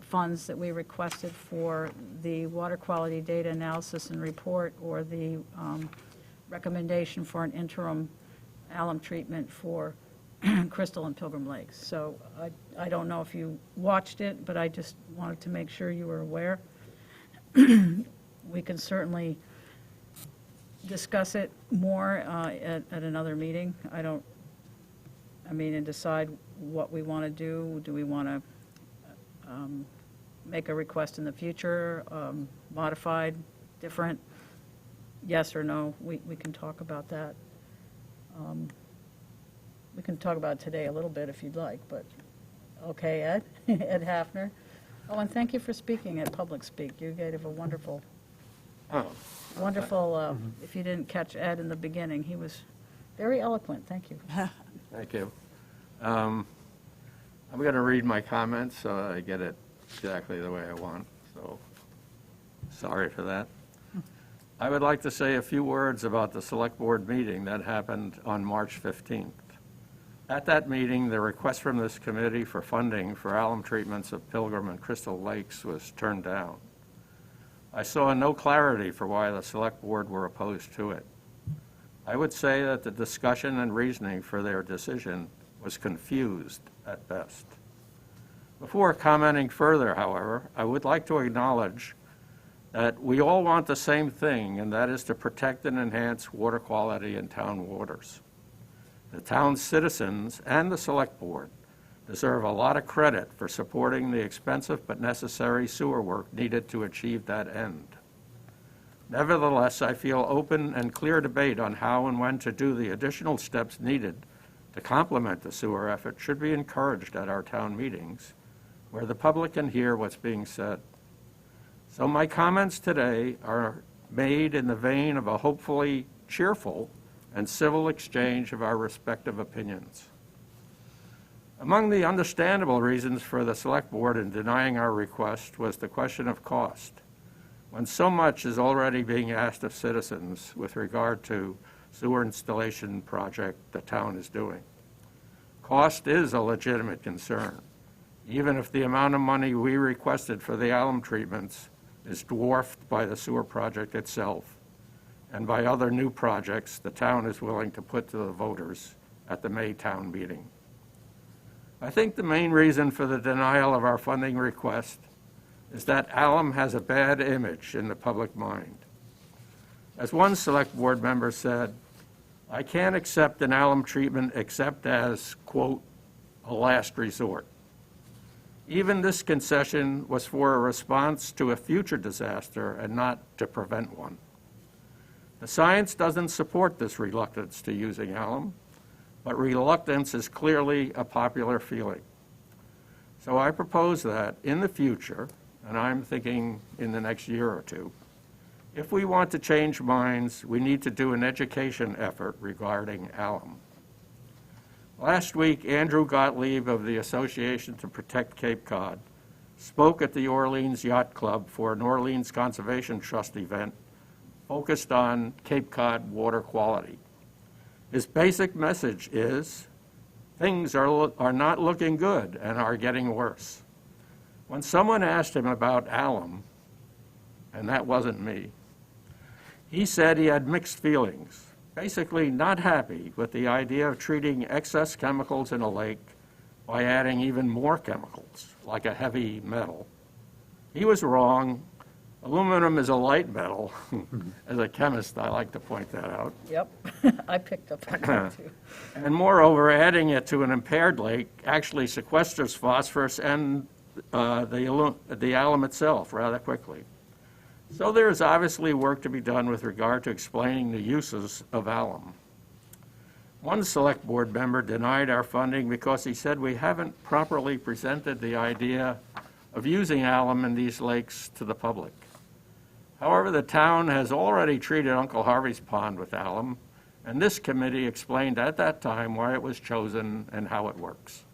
funds that we requested for the water quality data analysis and report, or the recommendation for an interim alum treatment for Crystal and Pilgrim Lakes. So I don't know if you watched it, but I just wanted to make sure you were aware. We can certainly discuss it more at another meeting. And decide what we want to do. Do we want to make a request in the future, modified, different? Yes or no? We can talk about that. We can talk about it today a little bit if you'd like, but, okay, Ed? Ed Hafner? Oh, and thank you for speaking at Public Speak. You gave a wonderful, if you didn't catch Ed in the beginning, he was very eloquent. Thank you. Thank you. I'm going to read my comments so I get it exactly the way I want, so sorry for that. I would like to say a few words about the Select Board meeting that happened on March 15th. At that meeting, the request from this committee for funding for alum treatments of Pilgrim and Crystal Lakes was turned down. I saw no clarity for why the Select Board were opposed to it. I would say that the discussion and reasoning for their decision was confused at best. Before commenting further, however, I would like to acknowledge that we all want the same thing, and that is to protect and enhance water quality in town waters. The town's citizens and the Select Board deserve a lot of credit for supporting the expensive but necessary sewer work needed to achieve that end. Nevertheless, I feel open and clear debate on how and when to do the additional steps needed to complement the sewer effort should be encouraged at our town meetings, where the public can hear what's being said. So my comments today are made in the vein of a hopefully cheerful and civil exchange of our respective opinions. Among the understandable reasons for the Select Board in denying our request was the question of cost, when so much is already being asked of citizens with regard to sewer installation project the town is doing. Cost is a legitimate concern, even if the amount of money we requested for the alum treatments is dwarfed by the sewer project itself and by other new projects the town is willing to put to the voters at the May town meeting. I think the main reason for the denial of our funding request is that alum has a bad image in the public mind. As one Select Board member said, "I can't accept an alum treatment except as, quote, a last resort." Even this concession was for a response to a future disaster and not to prevent one. The science doesn't support this reluctance to using alum, but reluctance is clearly a popular feeling. So I propose that in the future, and I'm thinking in the next year or two, if we want to change minds, we need to do an education effort regarding alum. Last week, Andrew Gottlieb of the Association to Protect Cape Cod spoke at the Orleans Yacht Club for an Orleans Conservation Trust event focused on Cape Cod water quality. His basic message is, things are not looking good and are getting worse. When someone asked him about alum, and that wasn't me, he said he had mixed feelings, basically not happy with the idea of treating excess chemicals in a lake by adding even more chemicals, like a heavy metal. He was wrong. Aluminum is a light metal. As a chemist, I like to point that out. Yep, I picked up on that too. And moreover, adding it to an impaired lake actually sequesters phosphorus and the alum itself rather quickly. So there is obviously work to be done with regard to explaining the uses of alum. One Select Board member denied our funding because he said we haven't properly presented the idea of using alum in these lakes to the public. However, the town has already treated Uncle Harvey's Pond with alum, and this committee explained at that time why it was chosen and how it works.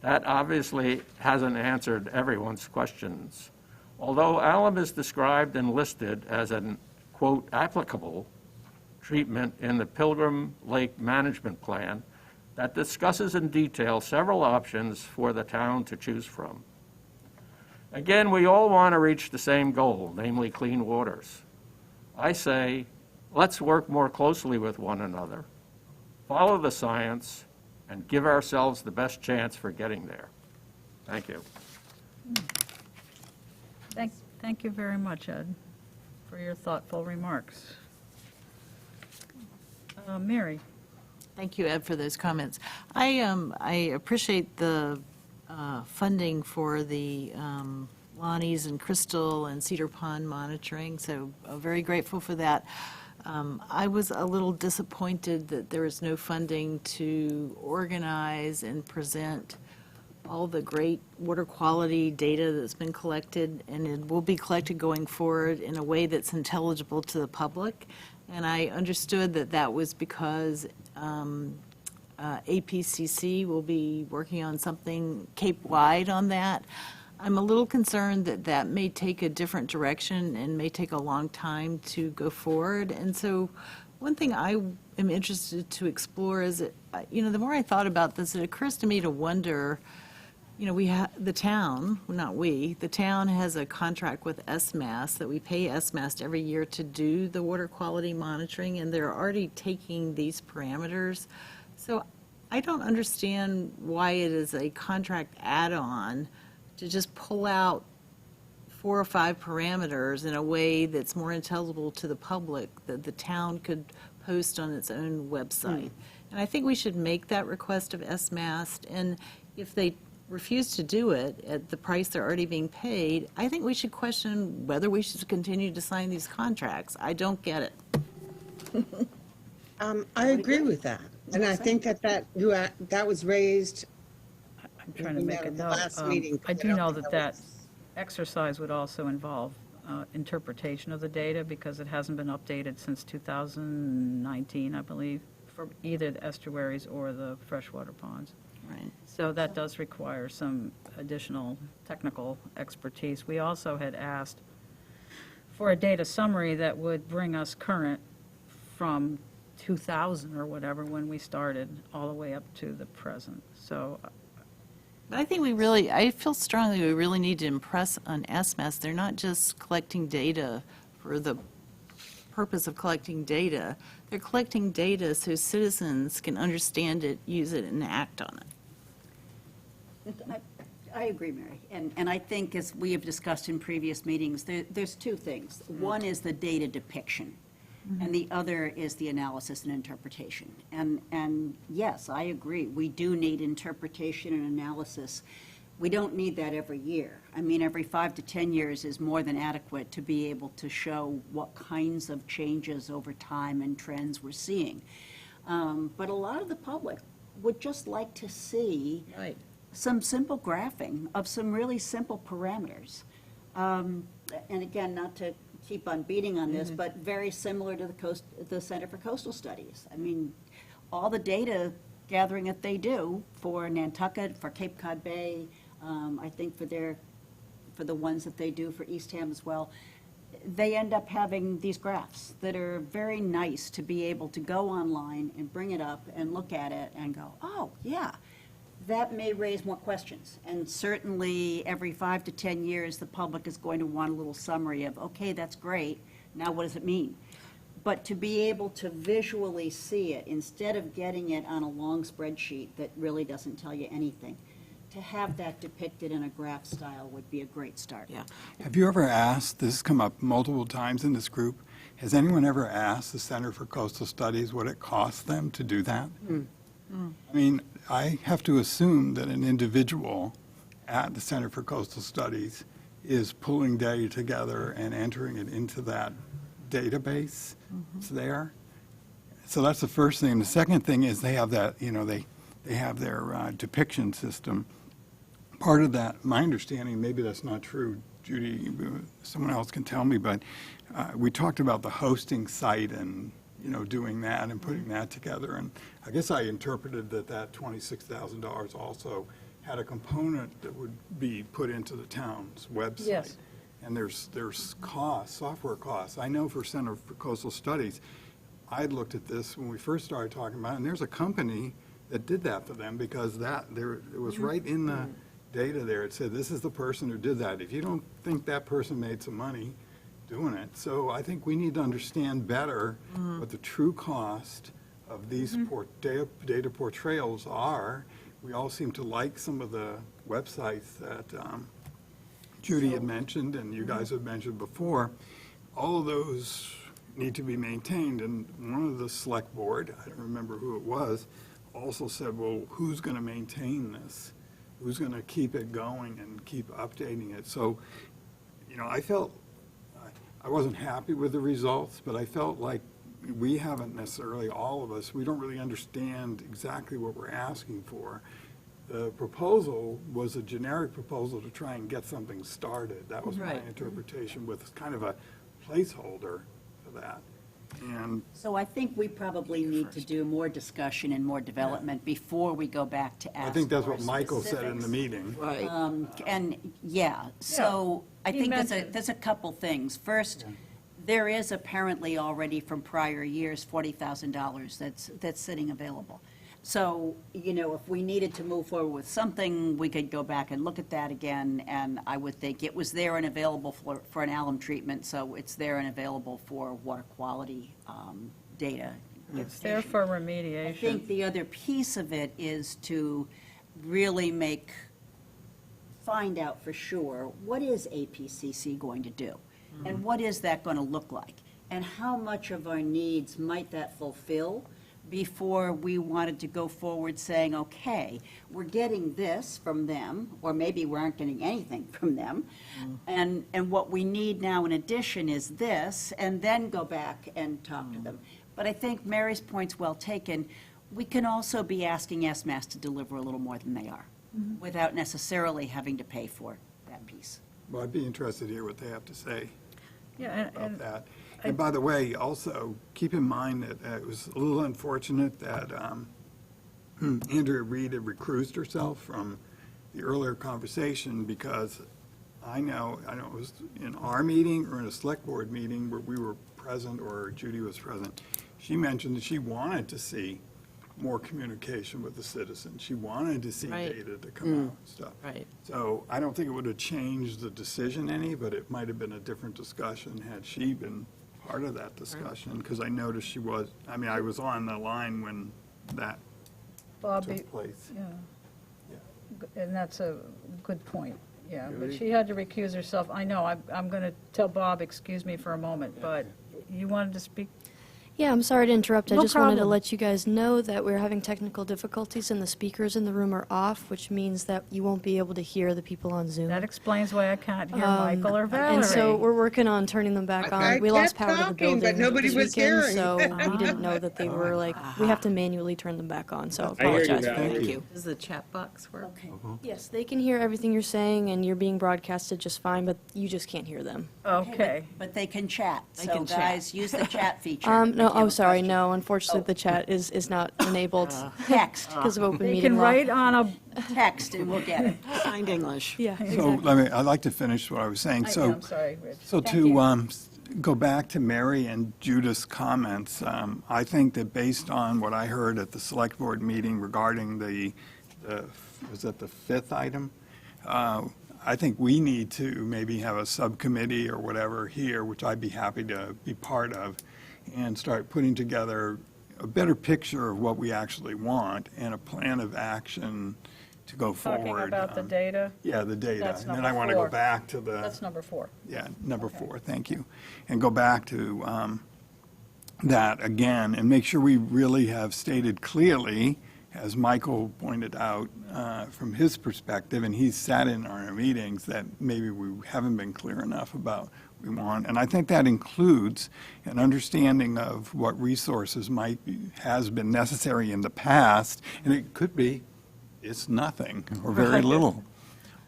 That obviously hasn't answered everyone's questions. Although alum is described and listed as an, quote, applicable treatment in the Pilgrim Lake Management Plan that discusses in detail several options for the town to choose from. Again, we all want to reach the same goal, namely clean waters. I say, let's work more closely with one another, follow the science, and give ourselves the best chance for getting there. Thank you. Thank you very much, Ed, for your thoughtful remarks. Mary? Thank you, Ed, for those comments. I appreciate the funding for the Lonnie's and Crystal and Cedar Pond monitoring, so I'm very grateful for that. I was a little disappointed that there was no funding to organize and present all the great water quality data that's been collected, and it will be collected going forward in a way that's intelligible to the public. And I understood that that was because APCC will be working on something Cape-wide on that. I'm a little concerned that that may take a different direction and may take a long time to go forward. And so one thing I am interested to explore is, the more I thought about this, it occurs to me to wonder, the town, well, not we, the town has a contract with SMAS that we pay SMAS every year to do the water quality monitoring, and they're already taking these parameters. So I don't understand why it is a contract add-on to just pull out 4 or 5 parameters in a way that's more intelligible to the public that the town could post on its own website. And I think we should make that request of SMAS, and if they refuse to do it at the price they're already being paid, I think we should question whether we should continue to sign these contracts. I don't get it. I agree with that. And I think that was raised. I'm trying to make a at the note. last meeting, I I do don't know think that that that exercise would also involve interpretation of the data, because it hasn't been updated since 2019, I believe, for either the estuaries or the freshwater ponds. Right. So that does require some additional technical expertise. We also had asked for a data summary that would bring us current from 2000 or whatever, when we started, all the way up to the present. So But I think I feel strongly we really need to impress on SMAS. They're not just collecting data for the purpose of collecting data. They're collecting data so citizens can understand it, use it, and act on it. I agree, Mary. And I think, as we have discussed in previous meetings, there's 2 things. One is the data depiction, and the other is the analysis and interpretation. And yes, I agree, we do need interpretation and analysis. We don't need that every year. I mean, every 5 to 10 years is more than adequate to be able to show what kinds of changes over time and trends we're seeing. But a lot of the public would just like to see Right. some simple graphing of some really simple parameters. And again, not to keep on beating on this, but very similar to the Center for Coastal Studies. I mean, all the data gathering that they do for Nantucket, for Cape Cod Bay, I think for the ones that they do for Eastham as well, they end up having these graphs that are very nice to be able to go online and bring it up and look at it and go, oh, yeah, that may raise more questions. And certainly, every 5 to 10 years, the public is going to want a little summary of, okay, that's great, now what does it mean? But to be able to visually see it, instead of getting it on a long spreadsheet that really doesn't tell you anything, to have that depicted in a graph style would be a great start. Yeah. Have you ever asked, this has come up multiple times in this group, has anyone ever asked the Center for Coastal Studies what it costs them to do that? I mean, I have to assume that an individual at the Center for Coastal Studies is pulling data together and entering it into that database. It's there. So that's the first thing. The second thing is they have that, they have their depiction system. Part of that, my understanding, maybe that's not true, Judy, someone else can tell me, but we talked about the hosting site and, doing that and putting that together. And I guess I interpreted that $26,000 also had a component that would be put into the town's website. Yes. And there's costs, software costs. I know for Center for Coastal Studies, I looked at this when we first started talking about it, and there's a company that did that for them, because it was right in the data there. It said, this is the person who did that. If you don't think that person made some money doing it. So I think we need to understand better what the true cost of these data portrayals are. We all seem to like some of the websites that Judy had mentioned and you guys have mentioned before. All of those need to be maintained, and one of the select board, I don't remember who it was, also said, well, who's going to maintain this? Who's going to keep it going and keep updating it? So, I felt, I wasn't happy with the results, but I felt like we haven't necessarily, all of us, we don't really understand exactly what we're asking for. The proposal was a generic proposal to try and get something started. That was my Right. interpretation, with kind of a placeholder for that. And So I think we probably need to do more discussion and more development before we go back to ask I think that's for what Michael said in the specifics. meeting. Right. And, yeah, so I He think mentioned- there's a couple things. First, there is apparently already from prior years $40,000 that's sitting available. So, if we needed to move forward with something, we could go back and look at that again, and I would think it was there and available for an alum treatment, so it's there and available for water quality data. It's there for I remediation. think the other piece of it is to really find out for sure, what is APCC going to do? And what is that going to look like? And how much of our needs might that fulfill before we wanted to go forward saying, okay, we're getting this from them, or maybe we aren't getting anything from them, and what we need now in addition is this, and then go back and talk to them. But I think Mary's point's well taken. We can also be asking SMAS to deliver a little more than they are, without necessarily having to pay for that piece. Well, I'd be interested to hear what they have to say Yeah, about that. And by the way, also, keep in mind that it was a little unfortunate that Andrea Reed had recused herself from the earlier conversation, because I know it was in our meeting or in a select board meeting where we were present, or Judy was present, she mentioned that she wanted to see more communication with the citizens. She wanted to see Right. data to come out and stuff. Right. So I don't think it would have changed the decision any, but it might have been a different discussion had she been part of that discussion, because I noticed she was, I was on the line when that Bobby, took place. yeah. And that's a good point, yeah. But she had to recuse herself. I know, I'm going to tell Bob, excuse me for a moment, but you wanted to speak? Yeah, I'm sorry to interrupt. I No just wanted to problem. let you guys know that we're having technical difficulties and the speakers in the room are off, which means that you won't be able to hear the people on Zoom. That explains why I can't hear Michael or Valerie. And so we're working on turning them back on. I We lost kept power to the talking, building but nobody this was weekend, hearing. so we didn't know that they were we have to manually turn them back on, so I I hear you apologize now. for that. Thank you. Does the chat box work? Okay. Yes, they can hear everything you're saying and you're being broadcasted just fine, but you just can't hear them. Okay. But they can chat. They So can chat. guys, use the chat feature. No, if you have oh, a sorry, question. no, unfortunately, the chat is not enabled Text, because of open They meeting can law. write on a, text, and we'll get it. Signed English. Yeah, So I'd like to finish what I was saying. So, I'm sorry, Rich. so to go back to Mary and Judith's comments, I think that based on what I heard at the select board meeting regarding was that the fifth item? I think we need to maybe have a subcommittee or whatever here, which I'd be happy to be part of, and start putting together a better picture of what we actually want and a plan of action to go forward. Talking about the data, Yeah, the data. That's And then number I want to go 4. back to that's number 4. yeah, number 4, thank you. And go back to that again and make sure we really have stated clearly, as Michael pointed out from his perspective, and he's sat in our meetings, that maybe we haven't been clear enough about what we want. And I think that includes an understanding of what resources has been necessary in the past, and it could be it's nothing or very little.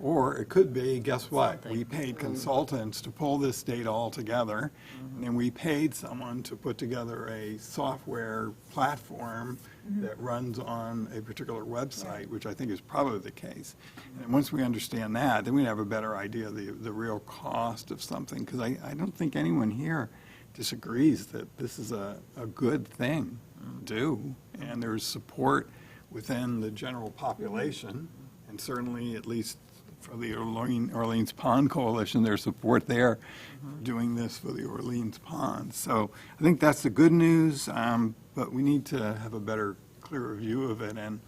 Or it could be, guess what? We paid consultants to pull this data all together, and then we paid someone to put together a software platform that runs on a particular website, which I think is probably the case. And once we understand that, then we have a better idea of the real cost of something, because I don't think anyone here disagrees that this is a good thing to do, and there's support within the general population, and certainly at least for the Orleans Pond Coalition, their support there, doing this for the Orleans Pond. So I think that's the good news, but we need to have a better, clearer view of it. And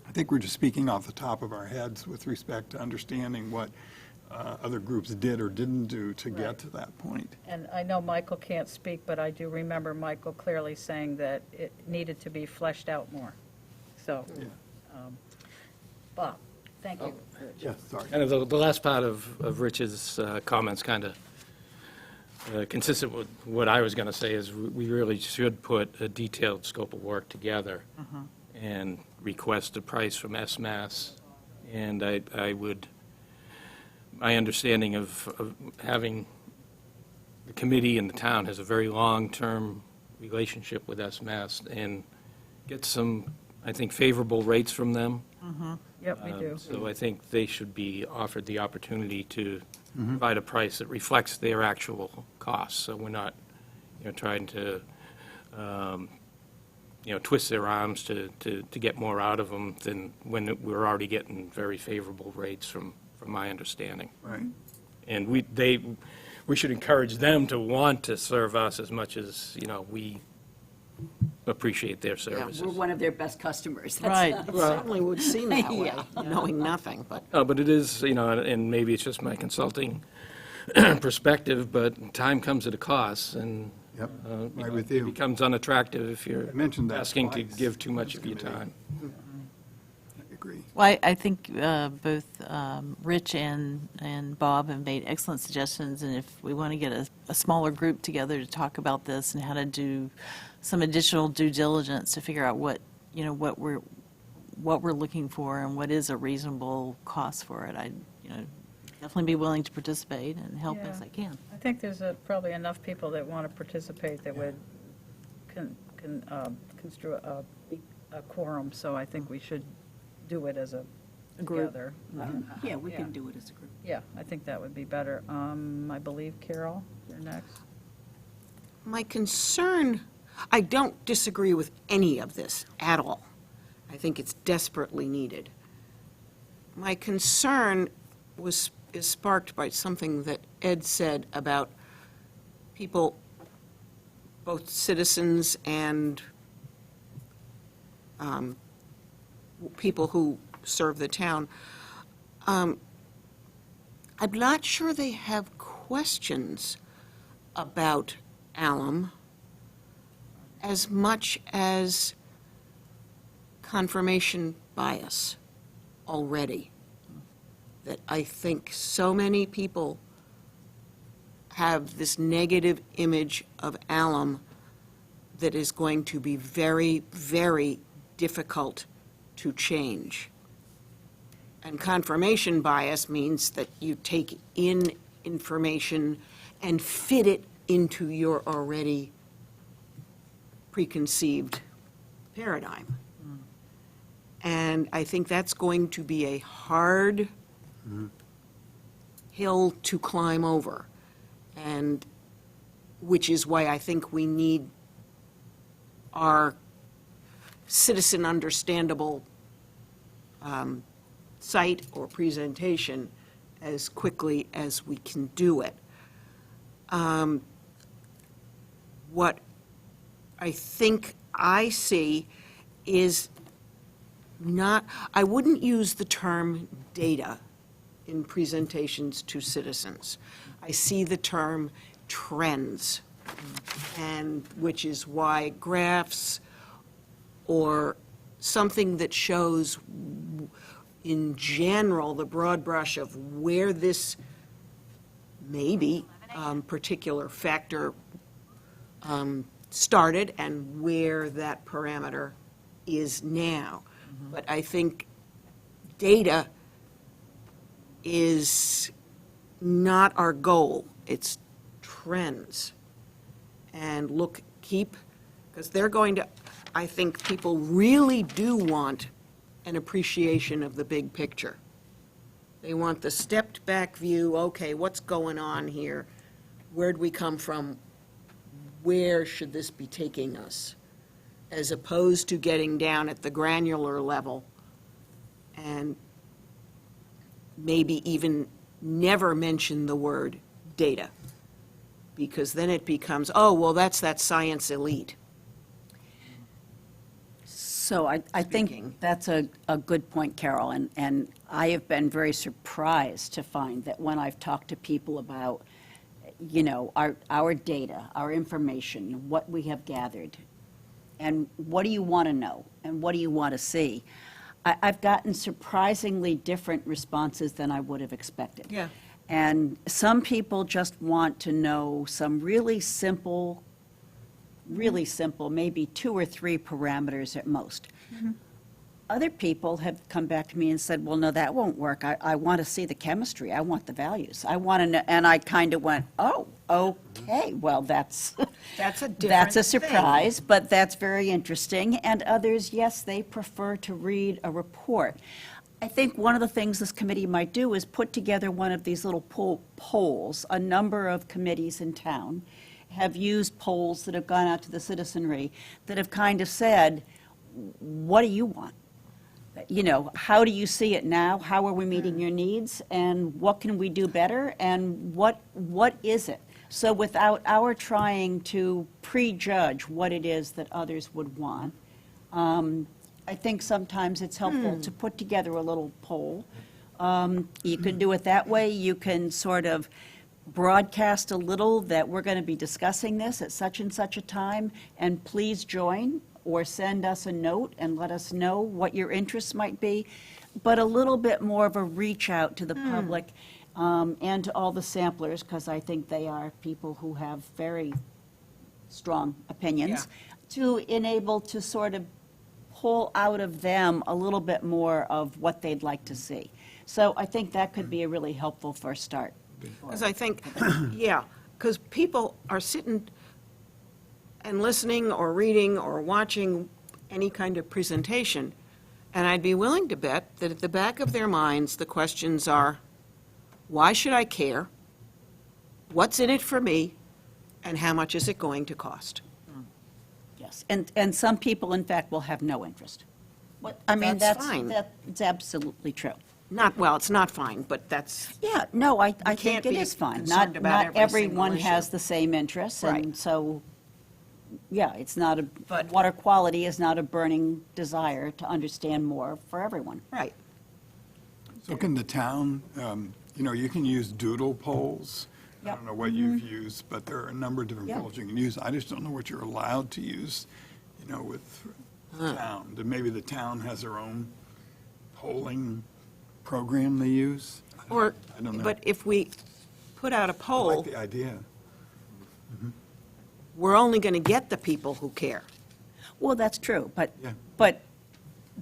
I think we're just speaking off the top of our heads with respect to understanding what other groups did or didn't do to get to that point. And I know Michael can't speak, but I do remember Michael clearly saying that it needed to be fleshed out more. So, Bob, thank you. Yes, sorry. Kind of the last part of Rich's comments, kind of consistent with what I was going to say, is we really should put a detailed scope of work together and request a price from SMAS. And I would, my understanding of having the committee and the town has a very long-term relationship with SMAS, and get some, I think, favorable rates from them. Yep, we do. So I think they should be offered the opportunity to provide a price that reflects their actual costs. So we're not, trying to, twist their arms to get more out of them than when we're already getting very favorable rates from my understanding. Right. And we should encourage them to want to serve us as much as, we appreciate their services. We're one of their best customers. That's Right. not- It certainly would seem that way, Yeah. knowing nothing, but. No, but it is, and maybe it's just my consulting perspective, but time comes at a cost, and Yep, you right know, with it you. becomes unattractive if you're I mentioned that asking to twice. give too much of your time. I agree. Well, I think both Rich and Bob have made excellent suggestions, and if we want to get a smaller group together to talk about this and how to do some additional due diligence to figure out what we're looking for and what is a reasonable cost for it, I'd definitely be willing to participate and help as Yeah. I can. I think there's probably enough people that want to participate that would construe a quorum, so I think we should do it as a group. together. Yeah, we Yeah. can do it as a group. Yeah, I think that would be better. I believe, Carol, you're next. My concern, I don't disagree with any of this at all. I think it's desperately needed. My concern is sparked by something that Ed said about people, both citizens and people who serve the town. I'm not sure they have questions about alum as much as confirmation bias already. That I think so many people have this negative image of alum that is going to be very, very difficult to change. And confirmation bias means that you take in information and fit it into your already preconceived paradigm. And I think that's going to be a hard hill to climb over, and which is why I think we need our citizen understandable site or presentation as quickly as we can do it. What I think I see is not, I wouldn't use the term data in presentations to citizens. I see the term trends, and which is why graphs or something that shows in general the broad brush of where this maybe particular factor started and where that parameter is now. But I think data is not our goal. It's trends. And look, because they're going to, I think people really do want an appreciation of the big picture. They want the stepped back view, okay, what's going on here? Where'd we come from? Where should this be taking us? As opposed to getting down at the granular level and maybe even never mention the word data, because then it becomes, oh, well, that's that science elite. So I think Speaking. that's a good point, Carol, and I have been very surprised to find that when I've talked to people about, you know, our data, our information, what we have gathered, and what do you want to know, and what do you want to see, I've gotten surprisingly different responses than I would have expected. Yeah. And some people just want to know some really simple, maybe 2 or 3 parameters at most. Other people have come back to me and said, well, no, that won't work. I want to see the chemistry. I want the values. I want to know, and I kind of went, oh, okay, well, that's, That's a different that's a thing. surprise, but that's very interesting. And others, yes, they prefer to read a report. I think one of the things this committee might do is put together one of these little polls. A number of committees in town have used polls that have gone out to the citizenry that have kind of said, what do you want? You know, how do you see it now? How are we meeting your needs? And what can we do better? And what is it? So without our trying to prejudge what it is that others would want, I think sometimes it's helpful to put together a little poll. You can do it that way. You can sort of broadcast a little that we're going to be discussing this at such and such a time, and please join, or send us a note and let us know what your interests might be, but a little bit more of a reach out to the public and to all the samplers, because I think they are people who have very strong opinions, to enable to sort of pull out of them a little bit more of what they'd like to see. So I think that could be a really helpful first start. Because I think, yeah, because people are sitting and listening or reading or watching any kind of presentation, and I'd be willing to bet that at the back of their minds, the questions are, why should I care? What's in it for me? And how much is it going to cost? Yes, and some people, in fact, will have no interest. I mean, That's fine. that's absolutely true. Well, it's not fine, but that's, Yeah, no, I think can't it be is fine. concerned about Not every single everyone has issue. the same interests, Right. and so, yeah, it's not But- water quality is not a burning desire to understand more for everyone. right. So can the town, you know, you can use doodle polls. I Yep. don't know what you've used, but there are a number of different Yep. polls you can use. I just don't know what you're allowed to use, you know, with the town. Maybe the town has their own polling program they use. Or, I don't know. but if we put out a I poll, like the idea. we're only going to get the people who care. Well, that's true, Yeah. but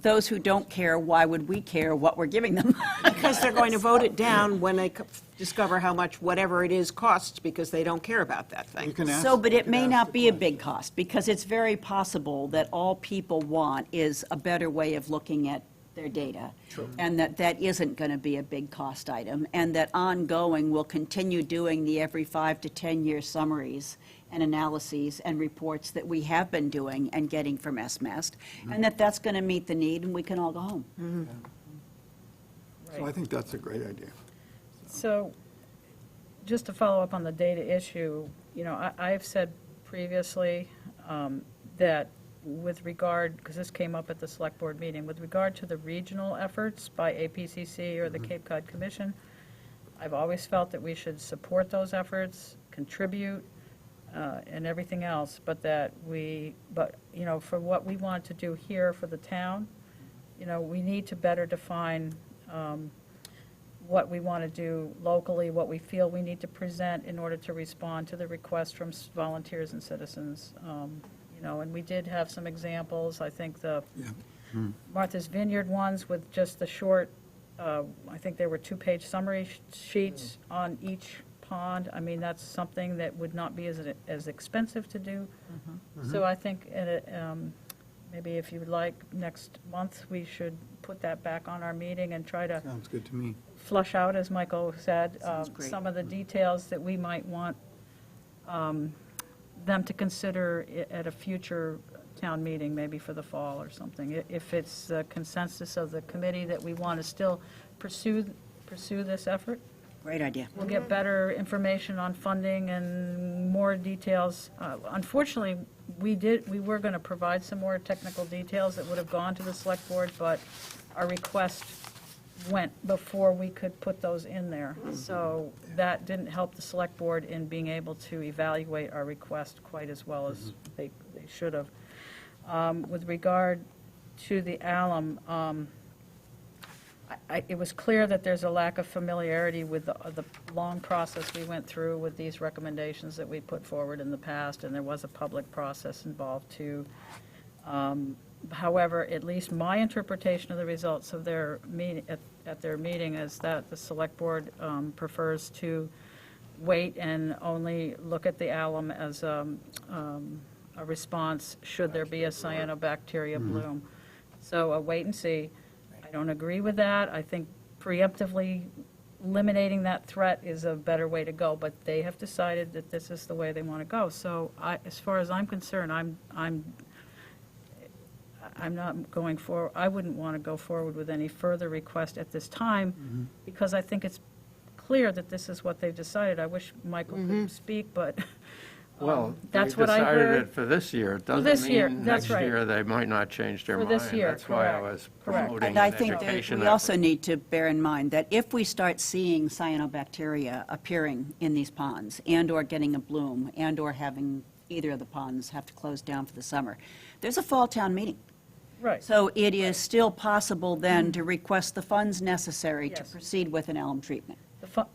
those who don't care, why would we care what we're giving them? Because they're going to vote it down when they discover how much whatever it is costs, because they don't care about that You thing. can ask. So, but you it can may ask not the be a question. big cost, because it's very possible that all people want is a better way of looking at their data. And that isn't going to be a big cost item, and that ongoing, we'll continue doing the every 5 to 10-year summaries and analyses and reports that we have been doing and getting from SMAST, and that's going to meet the need, and we can all go home. So I think that's a great idea. So, just to follow up on the data issue, you know, I've said previously that with regard, because this came up at the select board meeting, with regard to the regional efforts by APCC or the Cape Cod Commission, I've always felt that we should support those efforts, contribute, and everything else, but you know, for what we want to do here for the town, you know, we need to better define what we want to do locally, what we feel we need to present in order to respond to the requests from volunteers and citizens. You know, and we did have some examples, I think the Martha's Vineyard ones with just the short, I think there were 2-page summary sheets on each pond. I mean, that's something that would not be as expensive to do. So I think, maybe if you would like, next month, we should put that back on our meeting and try to Sounds good to me. flush out, as Michael said, Sounds great. some of the details that we might want them to consider at a future town meeting, maybe for the fall or something. If it's the consensus of the committee that we want to still pursue pursue this effort. Great idea. We'll get better information on funding and more details. Unfortunately, we were going to provide some more technical details that would have gone to the select board, but our request went before we could put those in there. So that didn't help the select board in being able to evaluate our request quite as well as they should have. With regard to the alum, it was clear that there's a lack of familiarity with the long process we went through with these recommendations that we put forward in the past, and there was a public process involved too. However, at least my interpretation of the results of their meeting, at their meeting, is that the select board prefers to wait and only look at the alum as a response should there be a cyanobacteria bloom. So a wait and see. I don't agree with that. I think preemptively eliminating that threat is a better way to go, but they have decided that this is the way they want to go. So as far as I'm concerned, I'm not going forward. I wouldn't want to go forward with any further request at this time because I think it's clear that this is what they've decided. I wish Michael could speak, but Well, that's they what I decided heard. it for this year. It this doesn't year, mean that's next right. year they might not change their For mind. this year, That's why I correct. was Correct. promoting And I an think education we effort. also need to bear in mind that if we start seeing cyanobacteria appearing in these ponds and/or getting a bloom and/or having either of the ponds have to close down for the summer, there's a fall town meeting. Right. So it is still possible then to request the funds necessary to Yes. proceed with an alum treatment.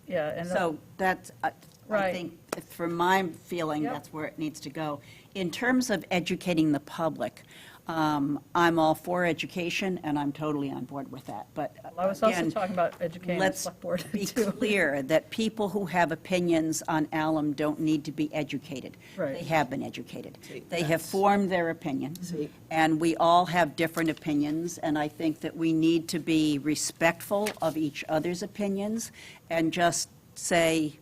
Yeah, and So that's, I Right. think, from my feeling, Yep. that's where it needs to go. In terms of educating the public, I'm all for education, and I'm totally on board with that. But I was also again, talking about educating the let's select board be too. clear that people who have opinions on alum don't need to be educated. Right. They have been educated. They have formed their opinions, and we all have different opinions, and I think that we need to be respectful of each other's opinions and just say,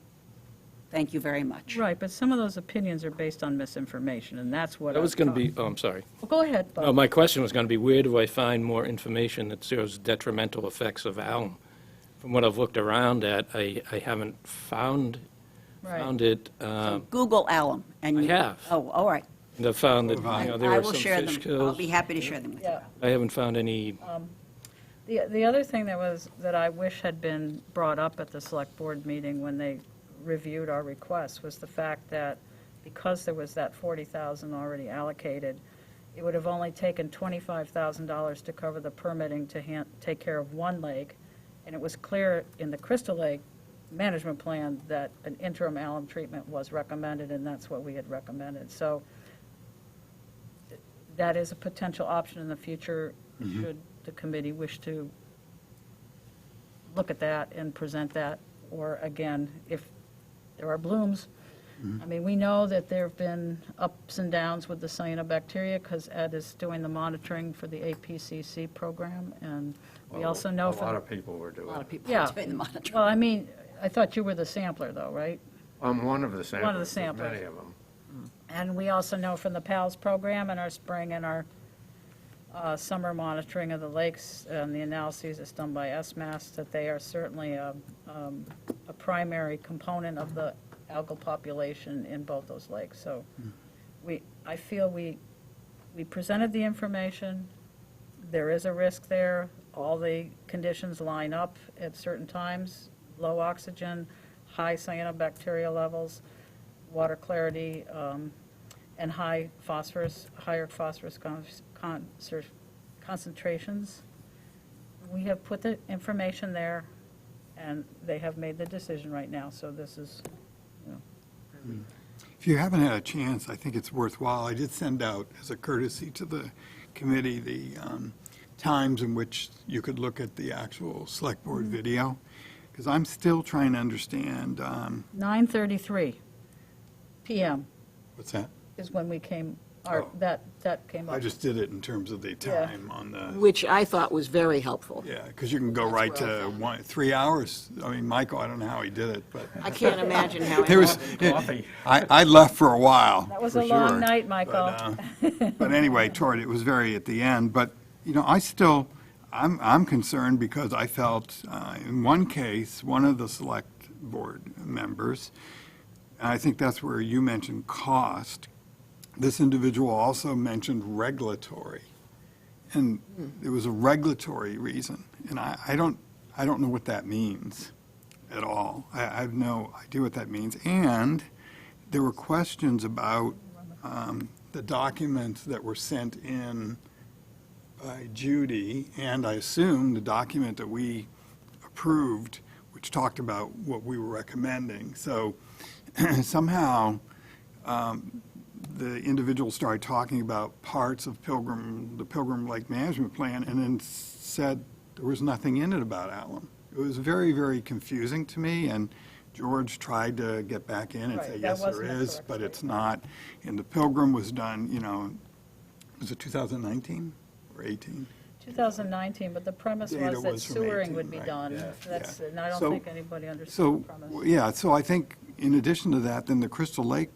thank you very much. Right, but some of those opinions are based on misinformation, and that's what That was going to I'm be, oh, I'm sorry. Well, go ahead, Bob. No, my question was going to be, where do I find more information that shows detrimental effects of alum? From what I've looked around at, I haven't found Right. it. Google alum, and I you... have. Oh, all right. And I've found that, you know, there I are will some share fish them. I'll kills. be happy to share them with you. Yeah. I haven't found any, The other thing that I wish had been brought up at the select board meeting when they reviewed our requests was the fact that because there was that $40,000 already allocated, it would have only taken $25,000 to cover the permitting to take care of one lake, and it was clear in the Crystal Lake management plan that an interim alum treatment was recommended, and that's what we had recommended. So that is a potential option in the future, should the committee wish to look at that and present that, or again, if there are blooms. I mean, we know that there have been ups and downs with the cyanobacteria because Ed is doing the monitoring for the APCC program, and we also know A from... lot of people were A doing lot it. of people Yeah. are doing the monitoring. Well, I mean, I thought you were the sampler, though, right? I'm one of the samplers. One of the of samplers. Many of them. And we also know from the PALS program and our spring and our summer monitoring of the lakes and the analyses that's done by SMAS, that they are certainly a primary component of the algal population in both those lakes. So I feel we presented the information. There is a risk there. All the conditions line up at certain times: low oxygen, high cyanobacteria levels, water clarity, and higher phosphorus concentrations. We have put the information there, and they have made the decision right now, so this is, If you haven't had a chance, I think it's worthwhile. I did send out, as a courtesy to the committee, the times in which you could look at the actual select board video, because I'm still trying to understand, 9:33 PM what's that? is when we came, Oh. that came up. I just did it in terms of the Yeah. time on the, Which I thought was very helpful. yeah, because you can go right to 3 hours. I mean, Michael, I don't know how he did it, but I can't imagine how. it was, Coffee. I left for a while. That was for a long sure. night, Michael. But anyway, toward it was very at the end. But, you know, I still, I'm concerned because I felt, in one case, one of the select board members, and I think that's where you mentioned cost, this individual also mentioned regulatory. And it was a regulatory reason, and I don't know what that means at all. I have no idea what that means. And there were questions about the documents that were sent in by Judy, and I assume the document that we approved, which talked about what we were recommending. So somehow, the individual started talking about parts of the Pilgrim Lake Management Plan, and then said there was nothing in it about alum. It was very, very confusing to me, and George tried to get back in and Right, say, that yes, there wasn't the is, correct but it's statement. not. And the Pilgrim was done, was it 2019 or 18? 2019, but the premise Data was that was from sewering 18, would be right, done. yeah, That's, yeah. and I don't So- think anybody understood So, the premise. yeah, so I think in addition to that, then the Crystal Lake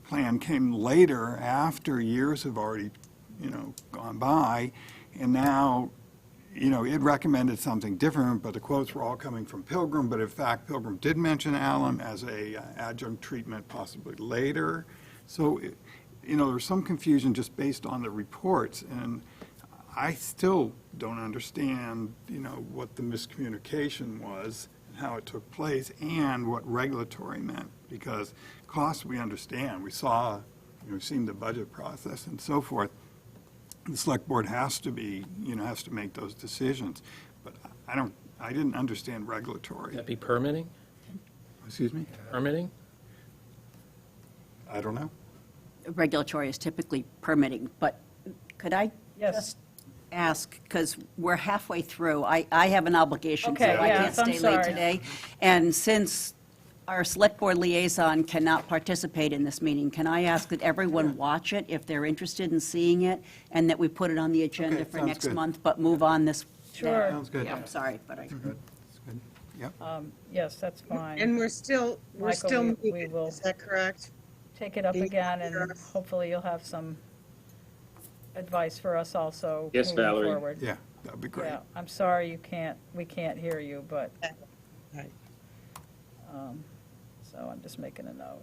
plan came later, after years have already, gone by, and now, it recommended something different, but the quotes were all coming from Pilgrim, but in fact, Pilgrim did mention alum as a adjunct treatment possibly later. So, there's some confusion just based on the reports, and I still don't understand, what the miscommunication was, and how it took place, and what regulatory meant, because costs we understand. We saw, we've seen the budget process and so forth. The select board has to be, has to make those decisions. But I didn't understand regulatory. That be permitting? Excuse me? Permitting? I don't know. Regulatory is typically permitting, but could I Yes. just ask, because we're halfway through, I have an obligation, so Okay, I can't yes, I'm stay late sorry. today. And since our select board liaison cannot participate in this meeting, can I ask that everyone watch it if they're interested in seeing it, and that we put it on the agenda Okay, for sounds next good. month, but move on this? Sure. Sounds good. Yeah, I'm sorry, but I. That's good. Yep. Yes, that's fine. And we're still Michael, we meeting, will- is that correct? Take it up Be- again, and Sure. hopefully you'll have some advice for us also Yes, moving Valerie. forward. Yeah, that'd be great. Yeah, I'm sorry we can't hear you, but, Right. so I'm just making a note.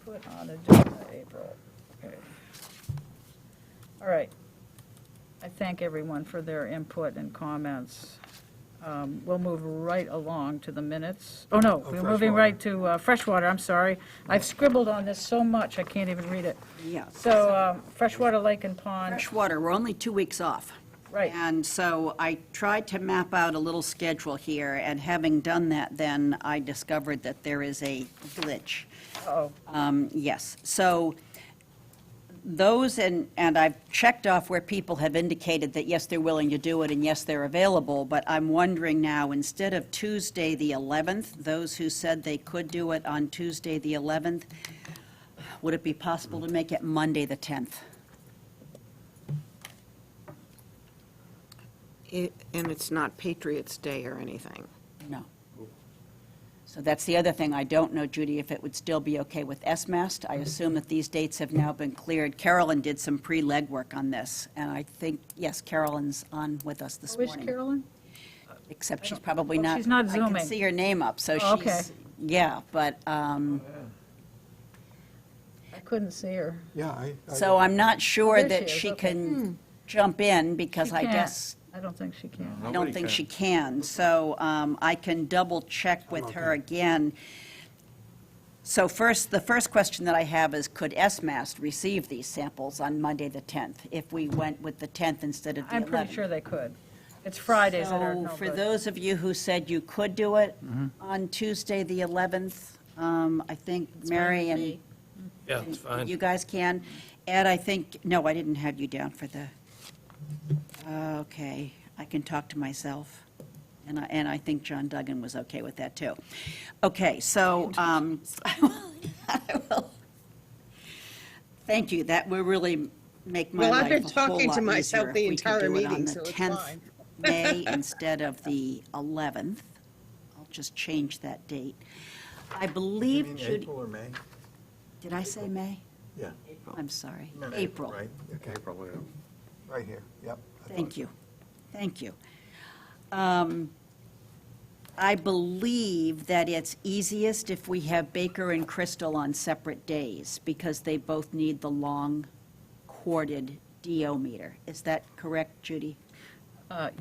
Put on agenda April. Okay. All right. I thank everyone for their input and comments. We'll move right along to the minutes. Oh, no, we're moving Freshwater. right to freshwater, I'm sorry. I've scribbled on this so much, I can't even read it. Yeah. So, freshwater lake and pond, Freshwater, we're only 2 weeks off. right. And so I tried to map out a little schedule here, and having done that, then I discovered that there is a glitch. Uh-oh. Yes, so those, and I've checked off where people have indicated that, yes, they're willing to do it, and yes, they're available, but I'm wondering now, instead of Tuesday, the 11th, those who said they could do it on Tuesday, the 11th, would it be possible to make it Monday, the 10th? And it's not Patriots' Day or anything. No. So that's the other thing. I don't know, Judy, if it would still be okay with SMAST. I assume that these dates have now been cleared. Carolyn did some pre-legwork on this, and I think, yes, Carolyn's on with us this Which morning. Carolyn? Except she's probably Oh, not. she's not I Zooming. can see her name up, so Oh, okay. she's, yeah, but, I couldn't see her. Yeah, so I'm not sure There that she is, she okay. can jump in, because She I can't. guess, I don't think she can. I don't Nobody think can. she can. So I can double-check with her again. So first, the first question that I have is, could SMAST receive these samples on Monday, the 10th, if we went with the 10th instead of the 11th? I'm pretty sure they could. It's Fridays that are So no for good. those of you who said you could do it on Tuesday, the 11th, I think Mary and Yeah, it's fine. you guys can. Ed, I think, no, I didn't have you down for the, okay, I can talk to myself. And I think John Duggan was okay with that, too. Okay, so, I will, thank you, that will really make my Well, I've been life a whole talking to lot myself easier the if we could entire do it on meeting, the so it's 10th fine. May instead of the 11th. I'll just change that date. I believe, Judy, April or May? did I say May? Yeah. I'm sorry, You meant April. Right, okay. April, yeah. Right here, yep. Thank you. Thank you. I believe that it's easiest if we have Baker and Crystal on separate days, because they both need the long corded DO meter. Is that correct, Judy?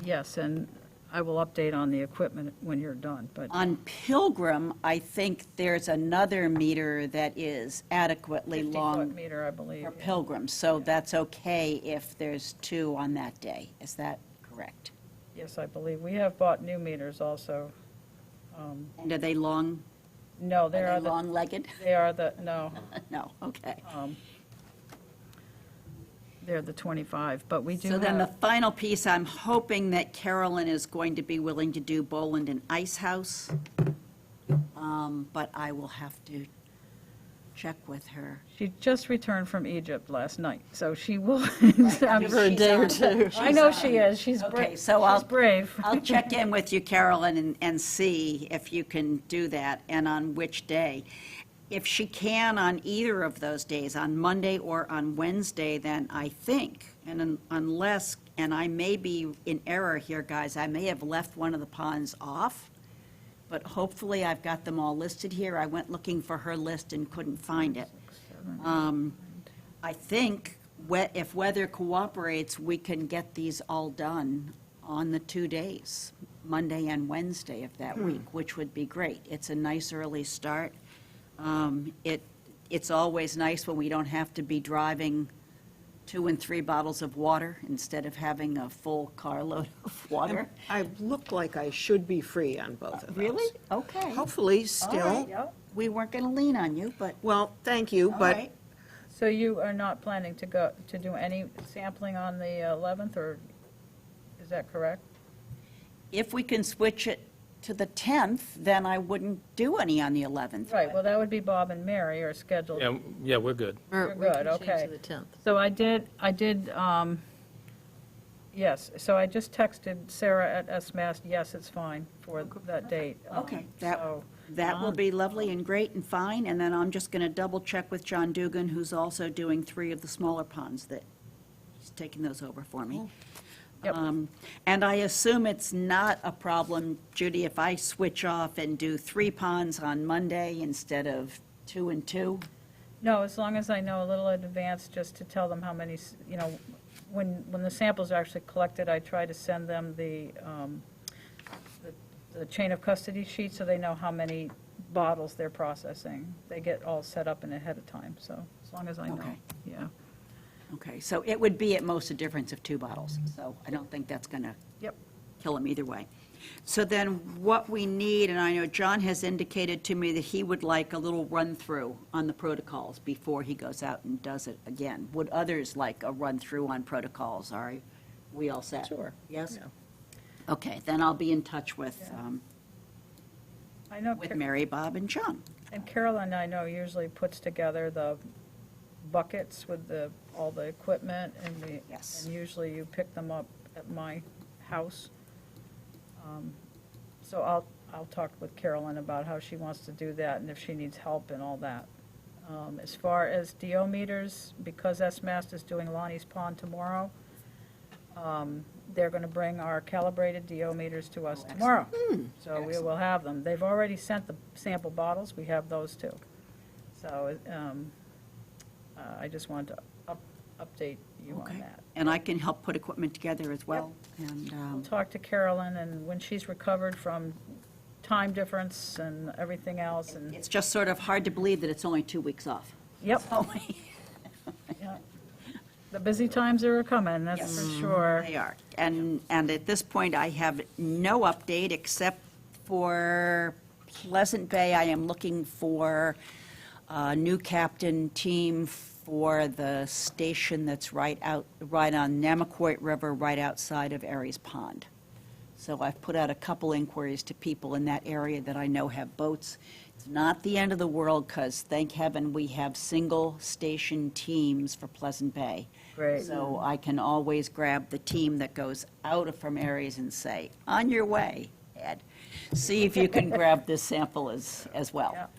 Yes, and I will update on the equipment when you're done, but On Pilgrim, I think there's another meter that is adequately 50-foot long meter, I believe. for yeah. Pilgrim, so that's okay if there's two on that day. Is that correct? Yes, I believe. We have bought new meters also. And are they long, No, are they they are the, long-legged? they are the, no, No, okay. they're the 25, but we do So then the have, final piece, I'm hoping that Carolyn is going to be willing to do Boland and Ice House. But I will have to check with her. she just returned from Egypt last night, so she will. Give her a day or two. I know she is. She's Okay, brave. so I'll- She's brave. I'll check in with you, Carolyn, and see if you can do that and on which day. If she can on either of those days, on Monday or on Wednesday, then I think, unless, and I may be in error here, guys, I may have left one of the ponds off, but hopefully I've got them all listed here. I went looking for her list and couldn't find it. I think if weather cooperates, we can get these all done on the 2 days, Monday and Wednesday of that week, which would be great. It's a nice early start. It's always nice when we don't have to be driving 2 and 3 bottles of water instead of having a full carload of water. I look like I should be free on both of those. Really? Okay. Hopefully, All still. right. Yep. We weren't going to lean on you, but, Well, thank you, all but right. So you are not planning to go, to do any sampling on the 11th, or is that correct? If we can switch it to the 10th, then I wouldn't do any on the 11th. Right, well, that would be Bob and Mary are scheduled. Yeah, we're good. You're We can good, change okay. to the 10th. So I did, yes, so I just texted Sarah at SMAS, yes, it's fine for that date. Okay, So, that will be lovely and great and fine, and then I'm just going to double check with John Dugan, who's also doing 3 of the smaller ponds, that he's taking those over for me. Yep. And I assume it's not a problem, Judy, if I switch off and do 3 ponds on Monday instead of 2 and 2? No, as long as I know a little in advance, just to tell them how many, when the samples are actually collected, I try to send them the chain of custody sheet, so they know how many bottles they're processing. They get all set up in ahead of time, so as long as I know, Okay. yeah. Okay, so it would be at most a difference of 2 bottles, so I don't think that's going to Yep. kill them either way. So then what we need, and I know John has indicated to me that he would like a little run-through on the protocols before he goes out and does it again. Would others like a run-through on protocols? Are we all set? Sure. Yes? Yeah. Okay, then I'll be in touch with, I know, with Mary, Bob, and John. and Carolyn, I know, usually puts together the buckets with all the equipment, and Yes. and usually you pick them up at my house. So I'll talk with Carolyn about how she wants to do that, and if she needs help and all that. As far as DO meters, because SMAST is doing Lonnie's Pond tomorrow, they're going to bring our calibrated DO meters to us tomorrow. So we will have them. They've already sent the sample bottles, we have those too. So I just wanted to update you on Okay. that. And I can help put equipment together as well. And, We'll talk to Carolyn, and when she's recovered from time difference and everything else, and, it's just sort of hard to believe that it's only 2 weeks off. yep, Oh, yeah. The busy times are coming, that's Yes. for sure. They are. And at this point, I have no update except for Pleasant Bay. I am looking for a new captain team for the station that's right on Namaquoit River, right outside of Aries Pond. So I've put out a couple inquiries to people in that area that I know have boats. It's not the end of the world, because thank heaven we have single-station teams for Pleasant Bay. Great. So I can always grab the team that goes out from Aries and say, on your way, Ed. See if you can grab this sample as well.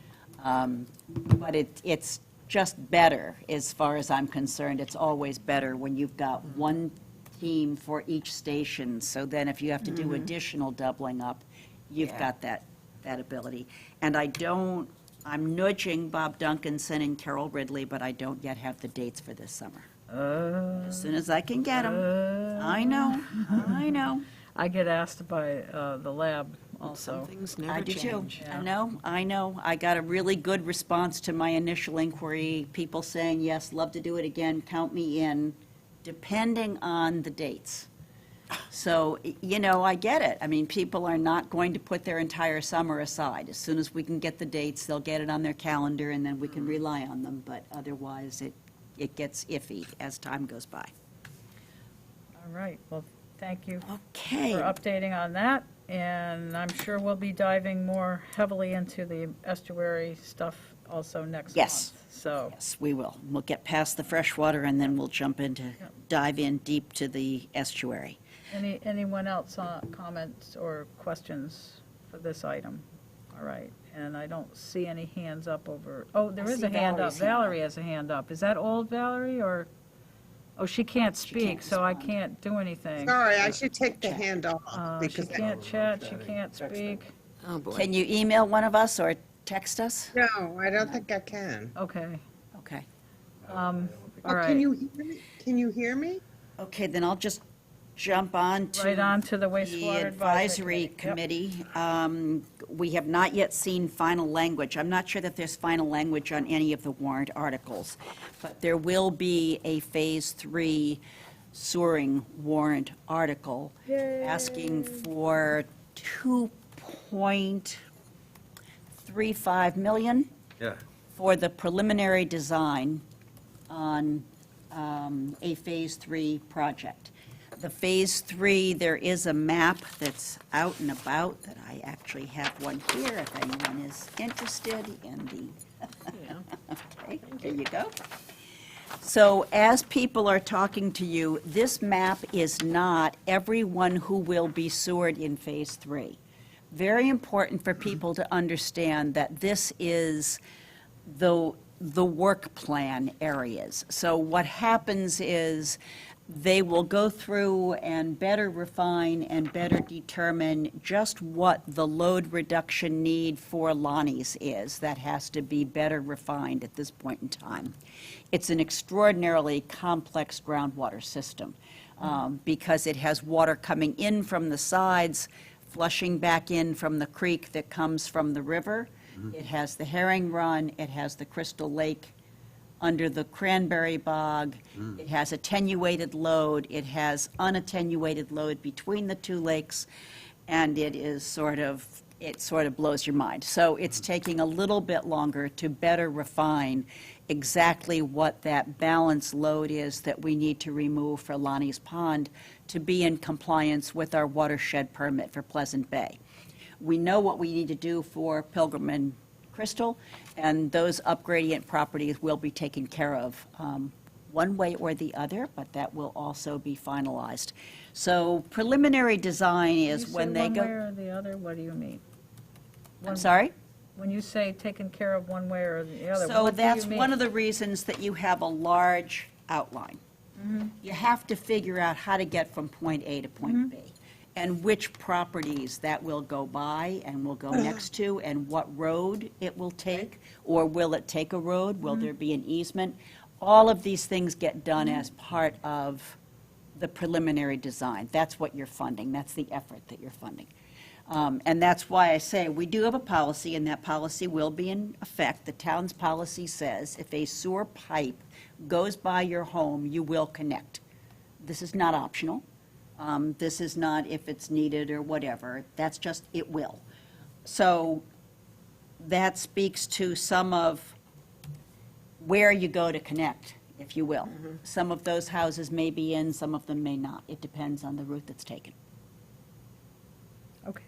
But it's just better, as far as I'm concerned. It's always better when you've got one team for each station, so then if you have to do additional doubling up, you've got that ability. And I'm nudging Bob Duncanson and Carol Ridley, but I don't yet have the dates for this summer. As soon as I can get them. I know. I get asked by the lab also. Some things I never do too. change. I know. I got a really good response to my initial inquiry. People saying, yes, love to do it again, count me in, depending on the dates. So, I get it. I mean, people are not going to put their entire summer aside. As soon as we can get the dates, they'll get it on their calendar, and then we can rely on them. But otherwise, it gets iffy as time goes by. All right, well, thank you Okay. for updating on that, and I'm sure we'll be diving more heavily into the estuary stuff also next month. Yes. So, Yes, we will. We'll get past the freshwater, and then we'll dive in deep to the estuary. anyone else comments or questions for this item? All right, and I don't see any hands up there is see a hand up. Valerie's hand up. Valerie has a hand up. Is that old Valerie, or, she can't speak, can't so I respond. can't do anything. Sorry, I should take the hand off She because, can't chat, she can't speak. Oh, boy. Can you email one of us or text us? no, I don't think I can. Okay, Okay. all Oh, right. can you hear me? Can you hear me? Okay, then I'll just jump on to. Right on to the The wastewater advisory Yep. committee. We have not yet seen final language. I'm not sure that there's final language on any of the warrant articles, but there will be a Phase 3 sewering warrant article asking for $2.35 million Yeah. for the preliminary design on a Phase 3 project. The Phase 3, there is a map that's out and about, that I actually have one here, if anyone is interested in the, okay, there you go. So as people are talking to you, this map is not everyone who will be sewered in Phase 3. Very important for people to understand that this is the work plan areas. So what happens is they will go through and better refine and better determine just what the load reduction need for Lonnie's is. That has to be better refined at this point in time. It's an extraordinarily complex groundwater system because it has water coming in from the sides, flushing back in from the creek that comes from the river. It has the Herring Run, it has the Crystal Lake under the Cranberry Bog. It has attenuated load, it has unattenuated load between the two lakes, and it sort of blows your mind. So it's taking a little bit longer to better refine exactly what that balance load is that we need to remove for Lonnie's Pond to be in compliance with our watershed permit for Pleasant Bay. We know what we need to do for Pilgrim and Crystal, and those upgradient properties will be taken care of one way or the other, but that will also be finalized. So preliminary design is when they When you say one way go. or the other, what do you mean? I'm sorry? When you say taken care of one way or the other, So what do that's you mean? one of the reasons that you have a large outline. You have to figure out how to get from point A to point B, and which properties that will go by and will go next to, and what road it will take, or will it take a road? Will there be an easement? All of these things get done as part of the preliminary design. That's what you're funding. That's the effort that you're funding. And that's why I say we do have a policy, and that policy will be in effect. The town's policy says if a sewer pipe goes by your home, you will connect. This is not optional. This is not if it's needed or whatever. That's just, it will. So that speaks to some of where you go to connect, if you will. Some of those houses may be in, some of them may not. It depends on the route that's taken. Okay.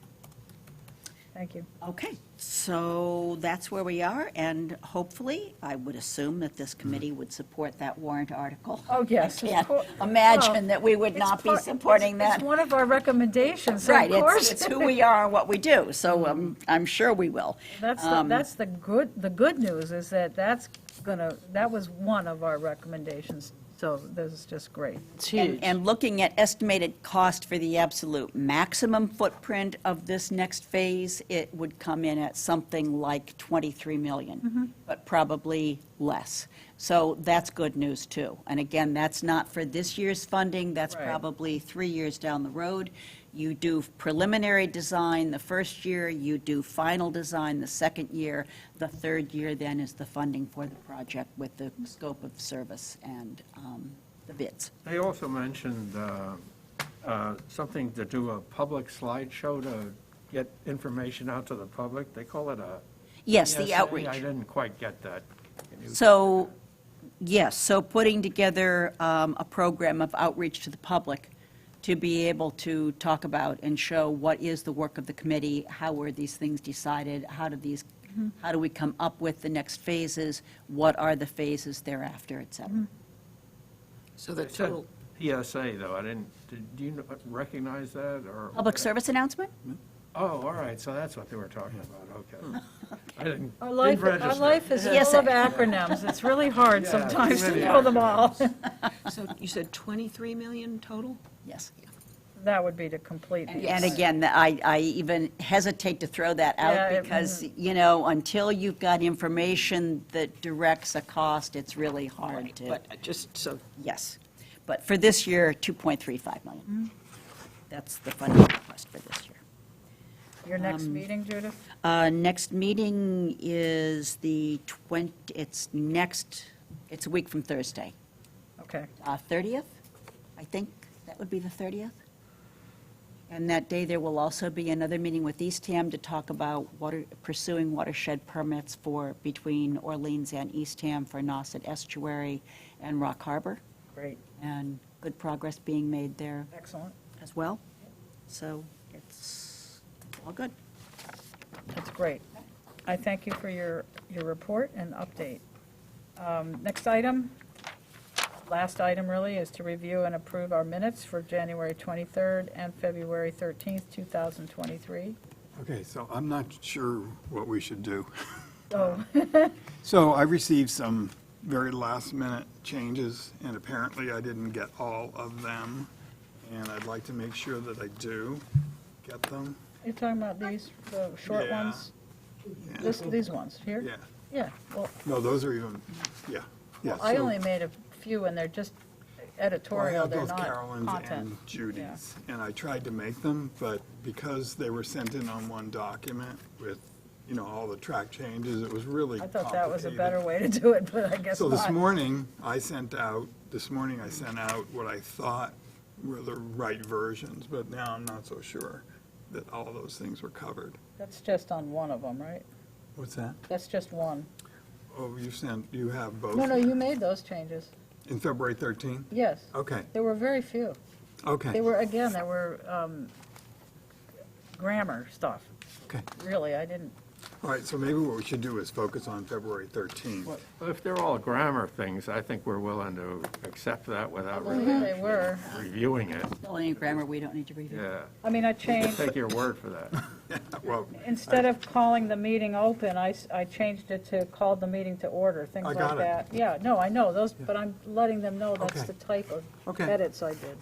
Thank you. Okay, so that's where we are, and hopefully, I would assume that this committee would support that warrant article. Oh, yes, I of can't course. imagine Well, that we would It's not be part- supporting it's- that. It's one of our recommendations, so Right, of course. it's who we are and what we do, so I'm sure we will. That's the good news is that that was one of our recommendations, So this is just great. It's huge. And looking at estimated cost for the absolute maximum footprint of this next phase, it would come in at something like 23 million, but probably less. So that's good news, too. And again, that's not for this year's funding, that's Right. probably 3 years down the road. You do preliminary design the first year, you do final design the second year. The third year then is the funding for the project with the scope of service and the bids. They also mentioned something to do a public slideshow to get information out to the public. They call it a Yes, the PSA? outreach. I didn't quite get that. Can you- So, yes, so putting together a program of outreach to the public to be able to talk about and show what is the work of the committee, how were these things decided, how do we come up with the next phases, what are the phases thereafter, et cetera. So the It said total, PSA, though, I didn't, do you recognize that, or? Public service announcement? Oh, all right, so that's what they were talking about, okay. I didn't Our life register. is Yes, full of acronyms. It's really hard Yeah, sometimes too to many know them all. so you said 23 million total? Yes. That would be to complete these. And again, I even hesitate to throw that Yeah, out it- because, until you've got information that directs a cost, it's really hard to. But just so, Yes, but for this year, 2.35 million. That's the funding request for this year. Your next meeting, Judith? Next meeting is it's a week from Thursday, Okay. 30th, I think that would be the 30th. And that day, there will also be another meeting with Eastham to talk about pursuing watershed permits between Orleans and Eastham for Nauset Estuary and Rock Harbor. Great. And good progress being made there Excellent. as well. So it's all good. That's great. I thank you for your report and update. Next item, last item really, is to review and approve our minutes for January 23rd and February 13th, 2023. Okay, so I'm not sure what we should do. Oh, So I received some very last-minute changes, and apparently I didn't get all of them, and I'd like to make sure that I do get them. you're talking about these, the short Yeah. ones? Yeah. These ones here? Yeah, Yeah, well, no, those are even, yeah, yeah. I so- only made a few, and they're just Well, I editorial, have they're both not Carolyn's content. and Judy's, and I tried to make them, but because they were sent in on one document with, all the track changes, it was really I complicated. thought that was a better way to do it, but I guess So this not. morning, I sent out what I thought were the right versions, but now I'm not so sure that all those things were covered. That's just on one of them, right? What's that? That's just one. Oh, you have both? No, you made those changes. In February 13th? Yes. Okay, There were very few. okay. They were grammar stuff. Okay. Really, I didn't, All right, so maybe what we should do is focus on February 13th. Well, if they're all grammar things, I think we're willing to accept that I without believe really they were. reviewing it. Still any grammar we don't need to review. Yeah, I mean, I changed, take your word for that. Well, instead of calling the meeting open, I changed it to called the meeting to order, things I like got it. that. Yeah, no, I know those, but I'm letting them know that's Okay. the type of Okay. edits I did.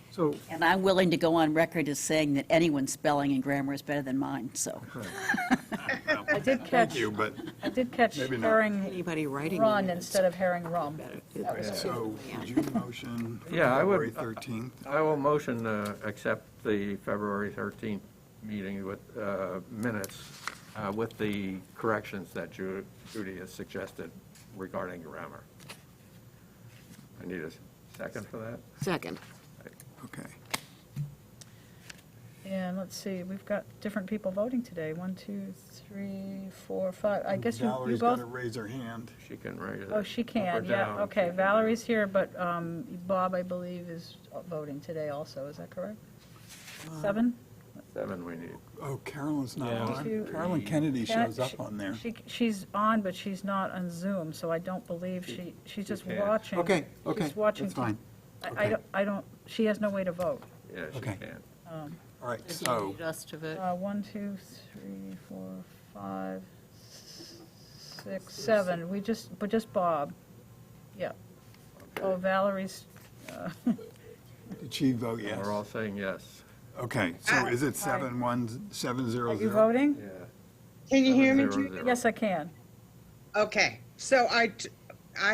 so, And I'm willing to go on record as saying that anyone's spelling and grammar is better than mine, so. I did catch, thank you, but, I did catch Maybe not. herring anybody writing run minutes instead of herring rum. better. That was so would you motion for Yeah, I would- February 13th? I will motion to accept the February 13th meeting with minutes with the corrections that Judy has suggested regarding grammar. I need a second for that? Second. Okay. And let's see, we've got different people voting today. 1, 2, 3, 4, 5. I guess you Valerie's both. got to raise her hand. She can raise it. Oh, she up or can, yeah, down. okay. Valerie's here, but Bob, I believe, is voting today also, is that correct? 7? 7 we need. Oh, Carolyn's not Yeah. on. Two. Carolyn Kennedy Cat- shows up on there. She's on, but she's not on Zoom, so I don't believe she's just can't. watching. Okay, okay, She's watching. that's fine. I don't, she has no way to vote. Yeah, she Okay. can. All right, Do you so, need us to vote? 1, 2, 3, 4, 5, 6, 7. But just Bob. Yeah. Oh, Valerie's, Did she vote yes? We're all saying yes. Okay, so is it 7-1-7-0-0? are you voting? Yeah. Can you hear me, 7-0-0. Judy? Yes, I can. Okay, so I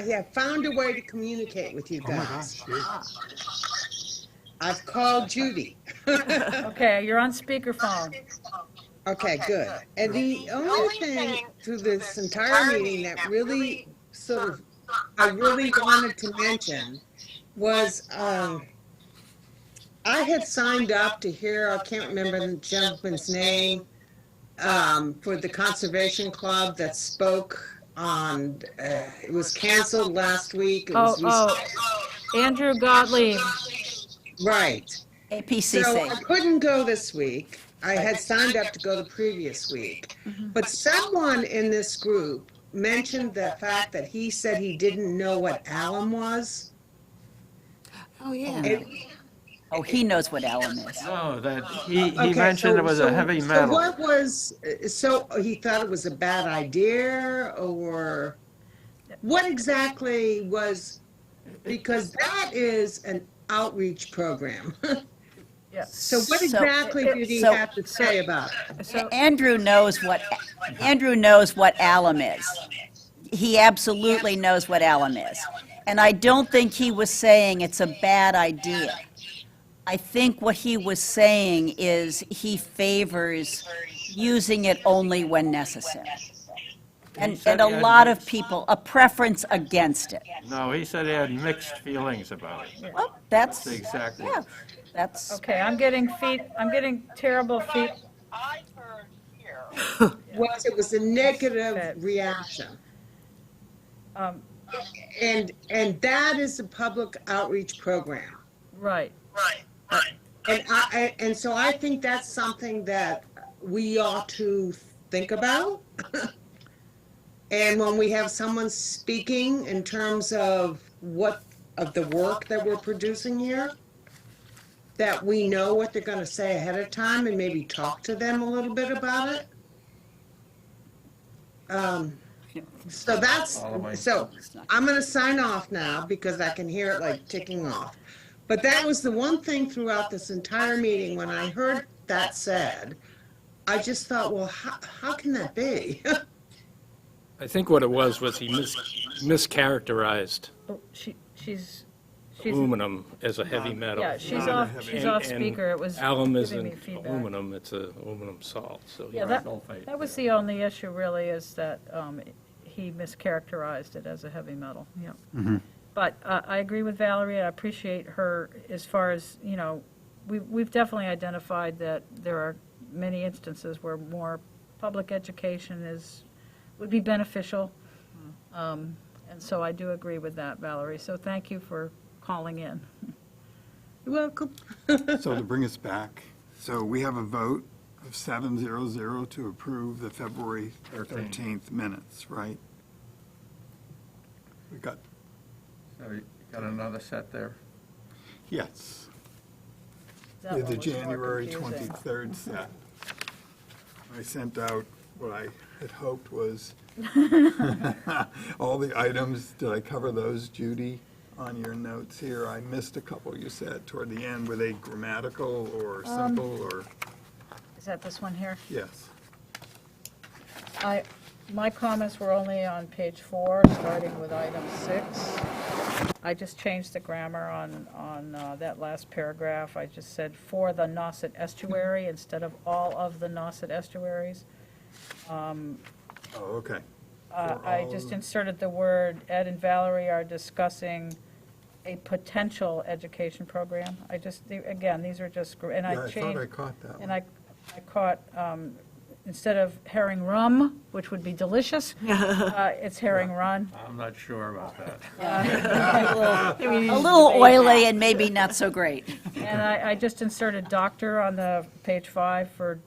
have found a way to communicate with you Oh my guys. gosh, I've called Judy. Okay, you're on speakerphone. Okay, good. And the only thing through this entire meeting that really sort of, I really wanted to mention was, I had signed up to hear, I can't remember the gentleman's name, for the Conservation Club that spoke on, it was canceled last week. It was Andrew Gottlieb. Right. So I APCC. couldn't go this week. I had signed up to go the previous week. But someone in this group mentioned the fact that he said he didn't know what alum was. Oh, yeah. It- Oh, he knows what alum is. No, that, he Okay, mentioned it was a so- heavy So metal. what was, so he thought it was a bad idea, or what exactly was, because that is an outreach program. Yeah. So what So- exactly did he so- have to say about it? So, Andrew knows what alum is. He absolutely knows what alum is. And I don't think he was saying it's a bad idea. I think what he was saying is he favors using it only when necessary. And said a he had lot of mixed- people, a preference against it. No, he said he had mixed feelings about it. Well, that's, That's exactly. yeah, that's, okay, I'm getting terrible feet. Was it was a negative reaction. Um, And that is a public outreach program. Right. And so I think that's something that we ought to think about. And when we have someone speaking in terms of the work that we're producing here, that we know what they're gonna say ahead of time and maybe talk to them a little bit about it. So I'm gonna sign off now because I can hear it like ticking off. But that was the one thing throughout this entire meeting, when I heard that said, I just thought, well, how can that be? I think what it was he mischaracterized Oh, she's, aluminum as a heavy metal. yeah, she's Not a off, heavy- she's And- off and speaker. It was Alum giving isn't me feedback. aluminum, it's a aluminum salt, so. Yeah, Sulfate. that was the only issue really, is that he mischaracterized it as a heavy metal, yeah. But I agree with Valerie, I appreciate her as far as, we've definitely identified that there are many instances where more public education would be beneficial. And so I do agree with that, Valerie, so thank you for calling in. You're welcome. So to bring us back, so we have a vote of 7-0-0 to approve the February 13th minutes, right? We got, So you got another set there? yes. That Did one the was more January confusing. 23rd set. I sent out what I had hoped was all the items. Did I cover those, Judy, on your notes here? I missed a couple you said toward the end. Were they grammatical or simple or, Is that this one here? yes? My comments were only on page 4, starting with item 6. I just changed the grammar on that last paragraph. I just said for the Nauset estuary instead of all of the Nauset estuaries. Oh, okay. I just inserted the word, Ed and Valerie are discussing a potential education program. Again, these are just, and Yeah, I I thought I changed, caught that and one. I caught, instead of herring rum, which would be delicious, it's herring run. I'm not sure about that. a little oily and maybe not so great. And I just inserted doctor on the page 5 for,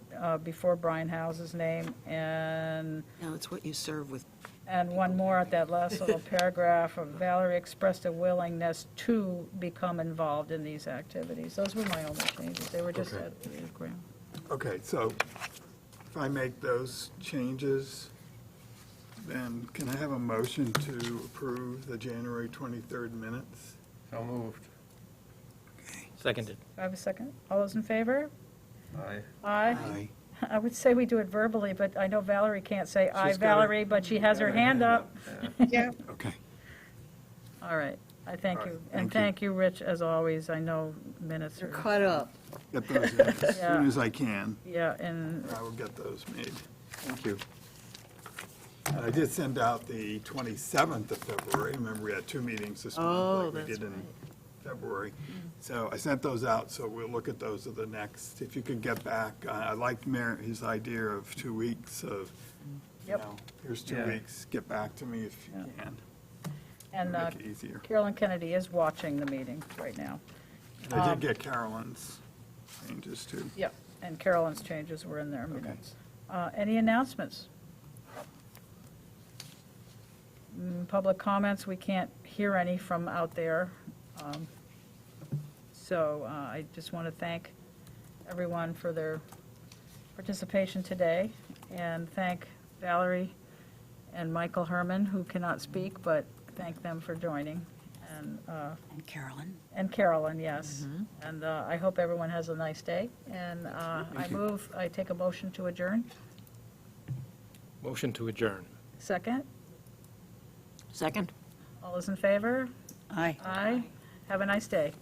before Brian House's name, and No, it's what you serve with. one more at that last little paragraph. Valerie expressed a willingness to become involved in these activities. Those were my only changes. They were just Okay. at grammar. Okay, so if I make those changes, Then can I have a motion to approve the January 23rd minutes? So moved. Seconded. Do I have a second? All those in favor? Aye. Aye. I would say we do it verbally, but I know Valerie can't say aye, She's got her- Valerie, but she has her hand up. Yeah. Okay. All right, I thank All right, you. And thank you. thank you, Rich, as always. I know minutes You're are, caught up. Get those in as Yeah. soon as I can. yeah, and, I will get those made. Thank you. And I did send out the 27th of February. Remember, we had 2 meetings this Oh, month like we that's did in right. February. So I sent those out, so we'll look at those at the next. If you could get back, I liked his idea of 2 weeks of, you Yep. know, here's 2 Yeah. weeks, get back to me if you Yeah. can. and Make it easier. Carolyn Kennedy is watching the meeting right now. And I did get Carolyn's changes too. Yep, and Carolyn's changes were in their minutes. Any announcements? Public comments, we can't hear any from out there. So I just want to thank everyone for their participation today, and thank Valerie and Michael Herman, who cannot speak, but thank them for joining, And Carolyn? and Carolyn, yes. And I hope everyone has a nice day, and I take a motion to adjourn. Motion to adjourn. Second, Second? all those in favor? Aye. Aye. Have a nice day.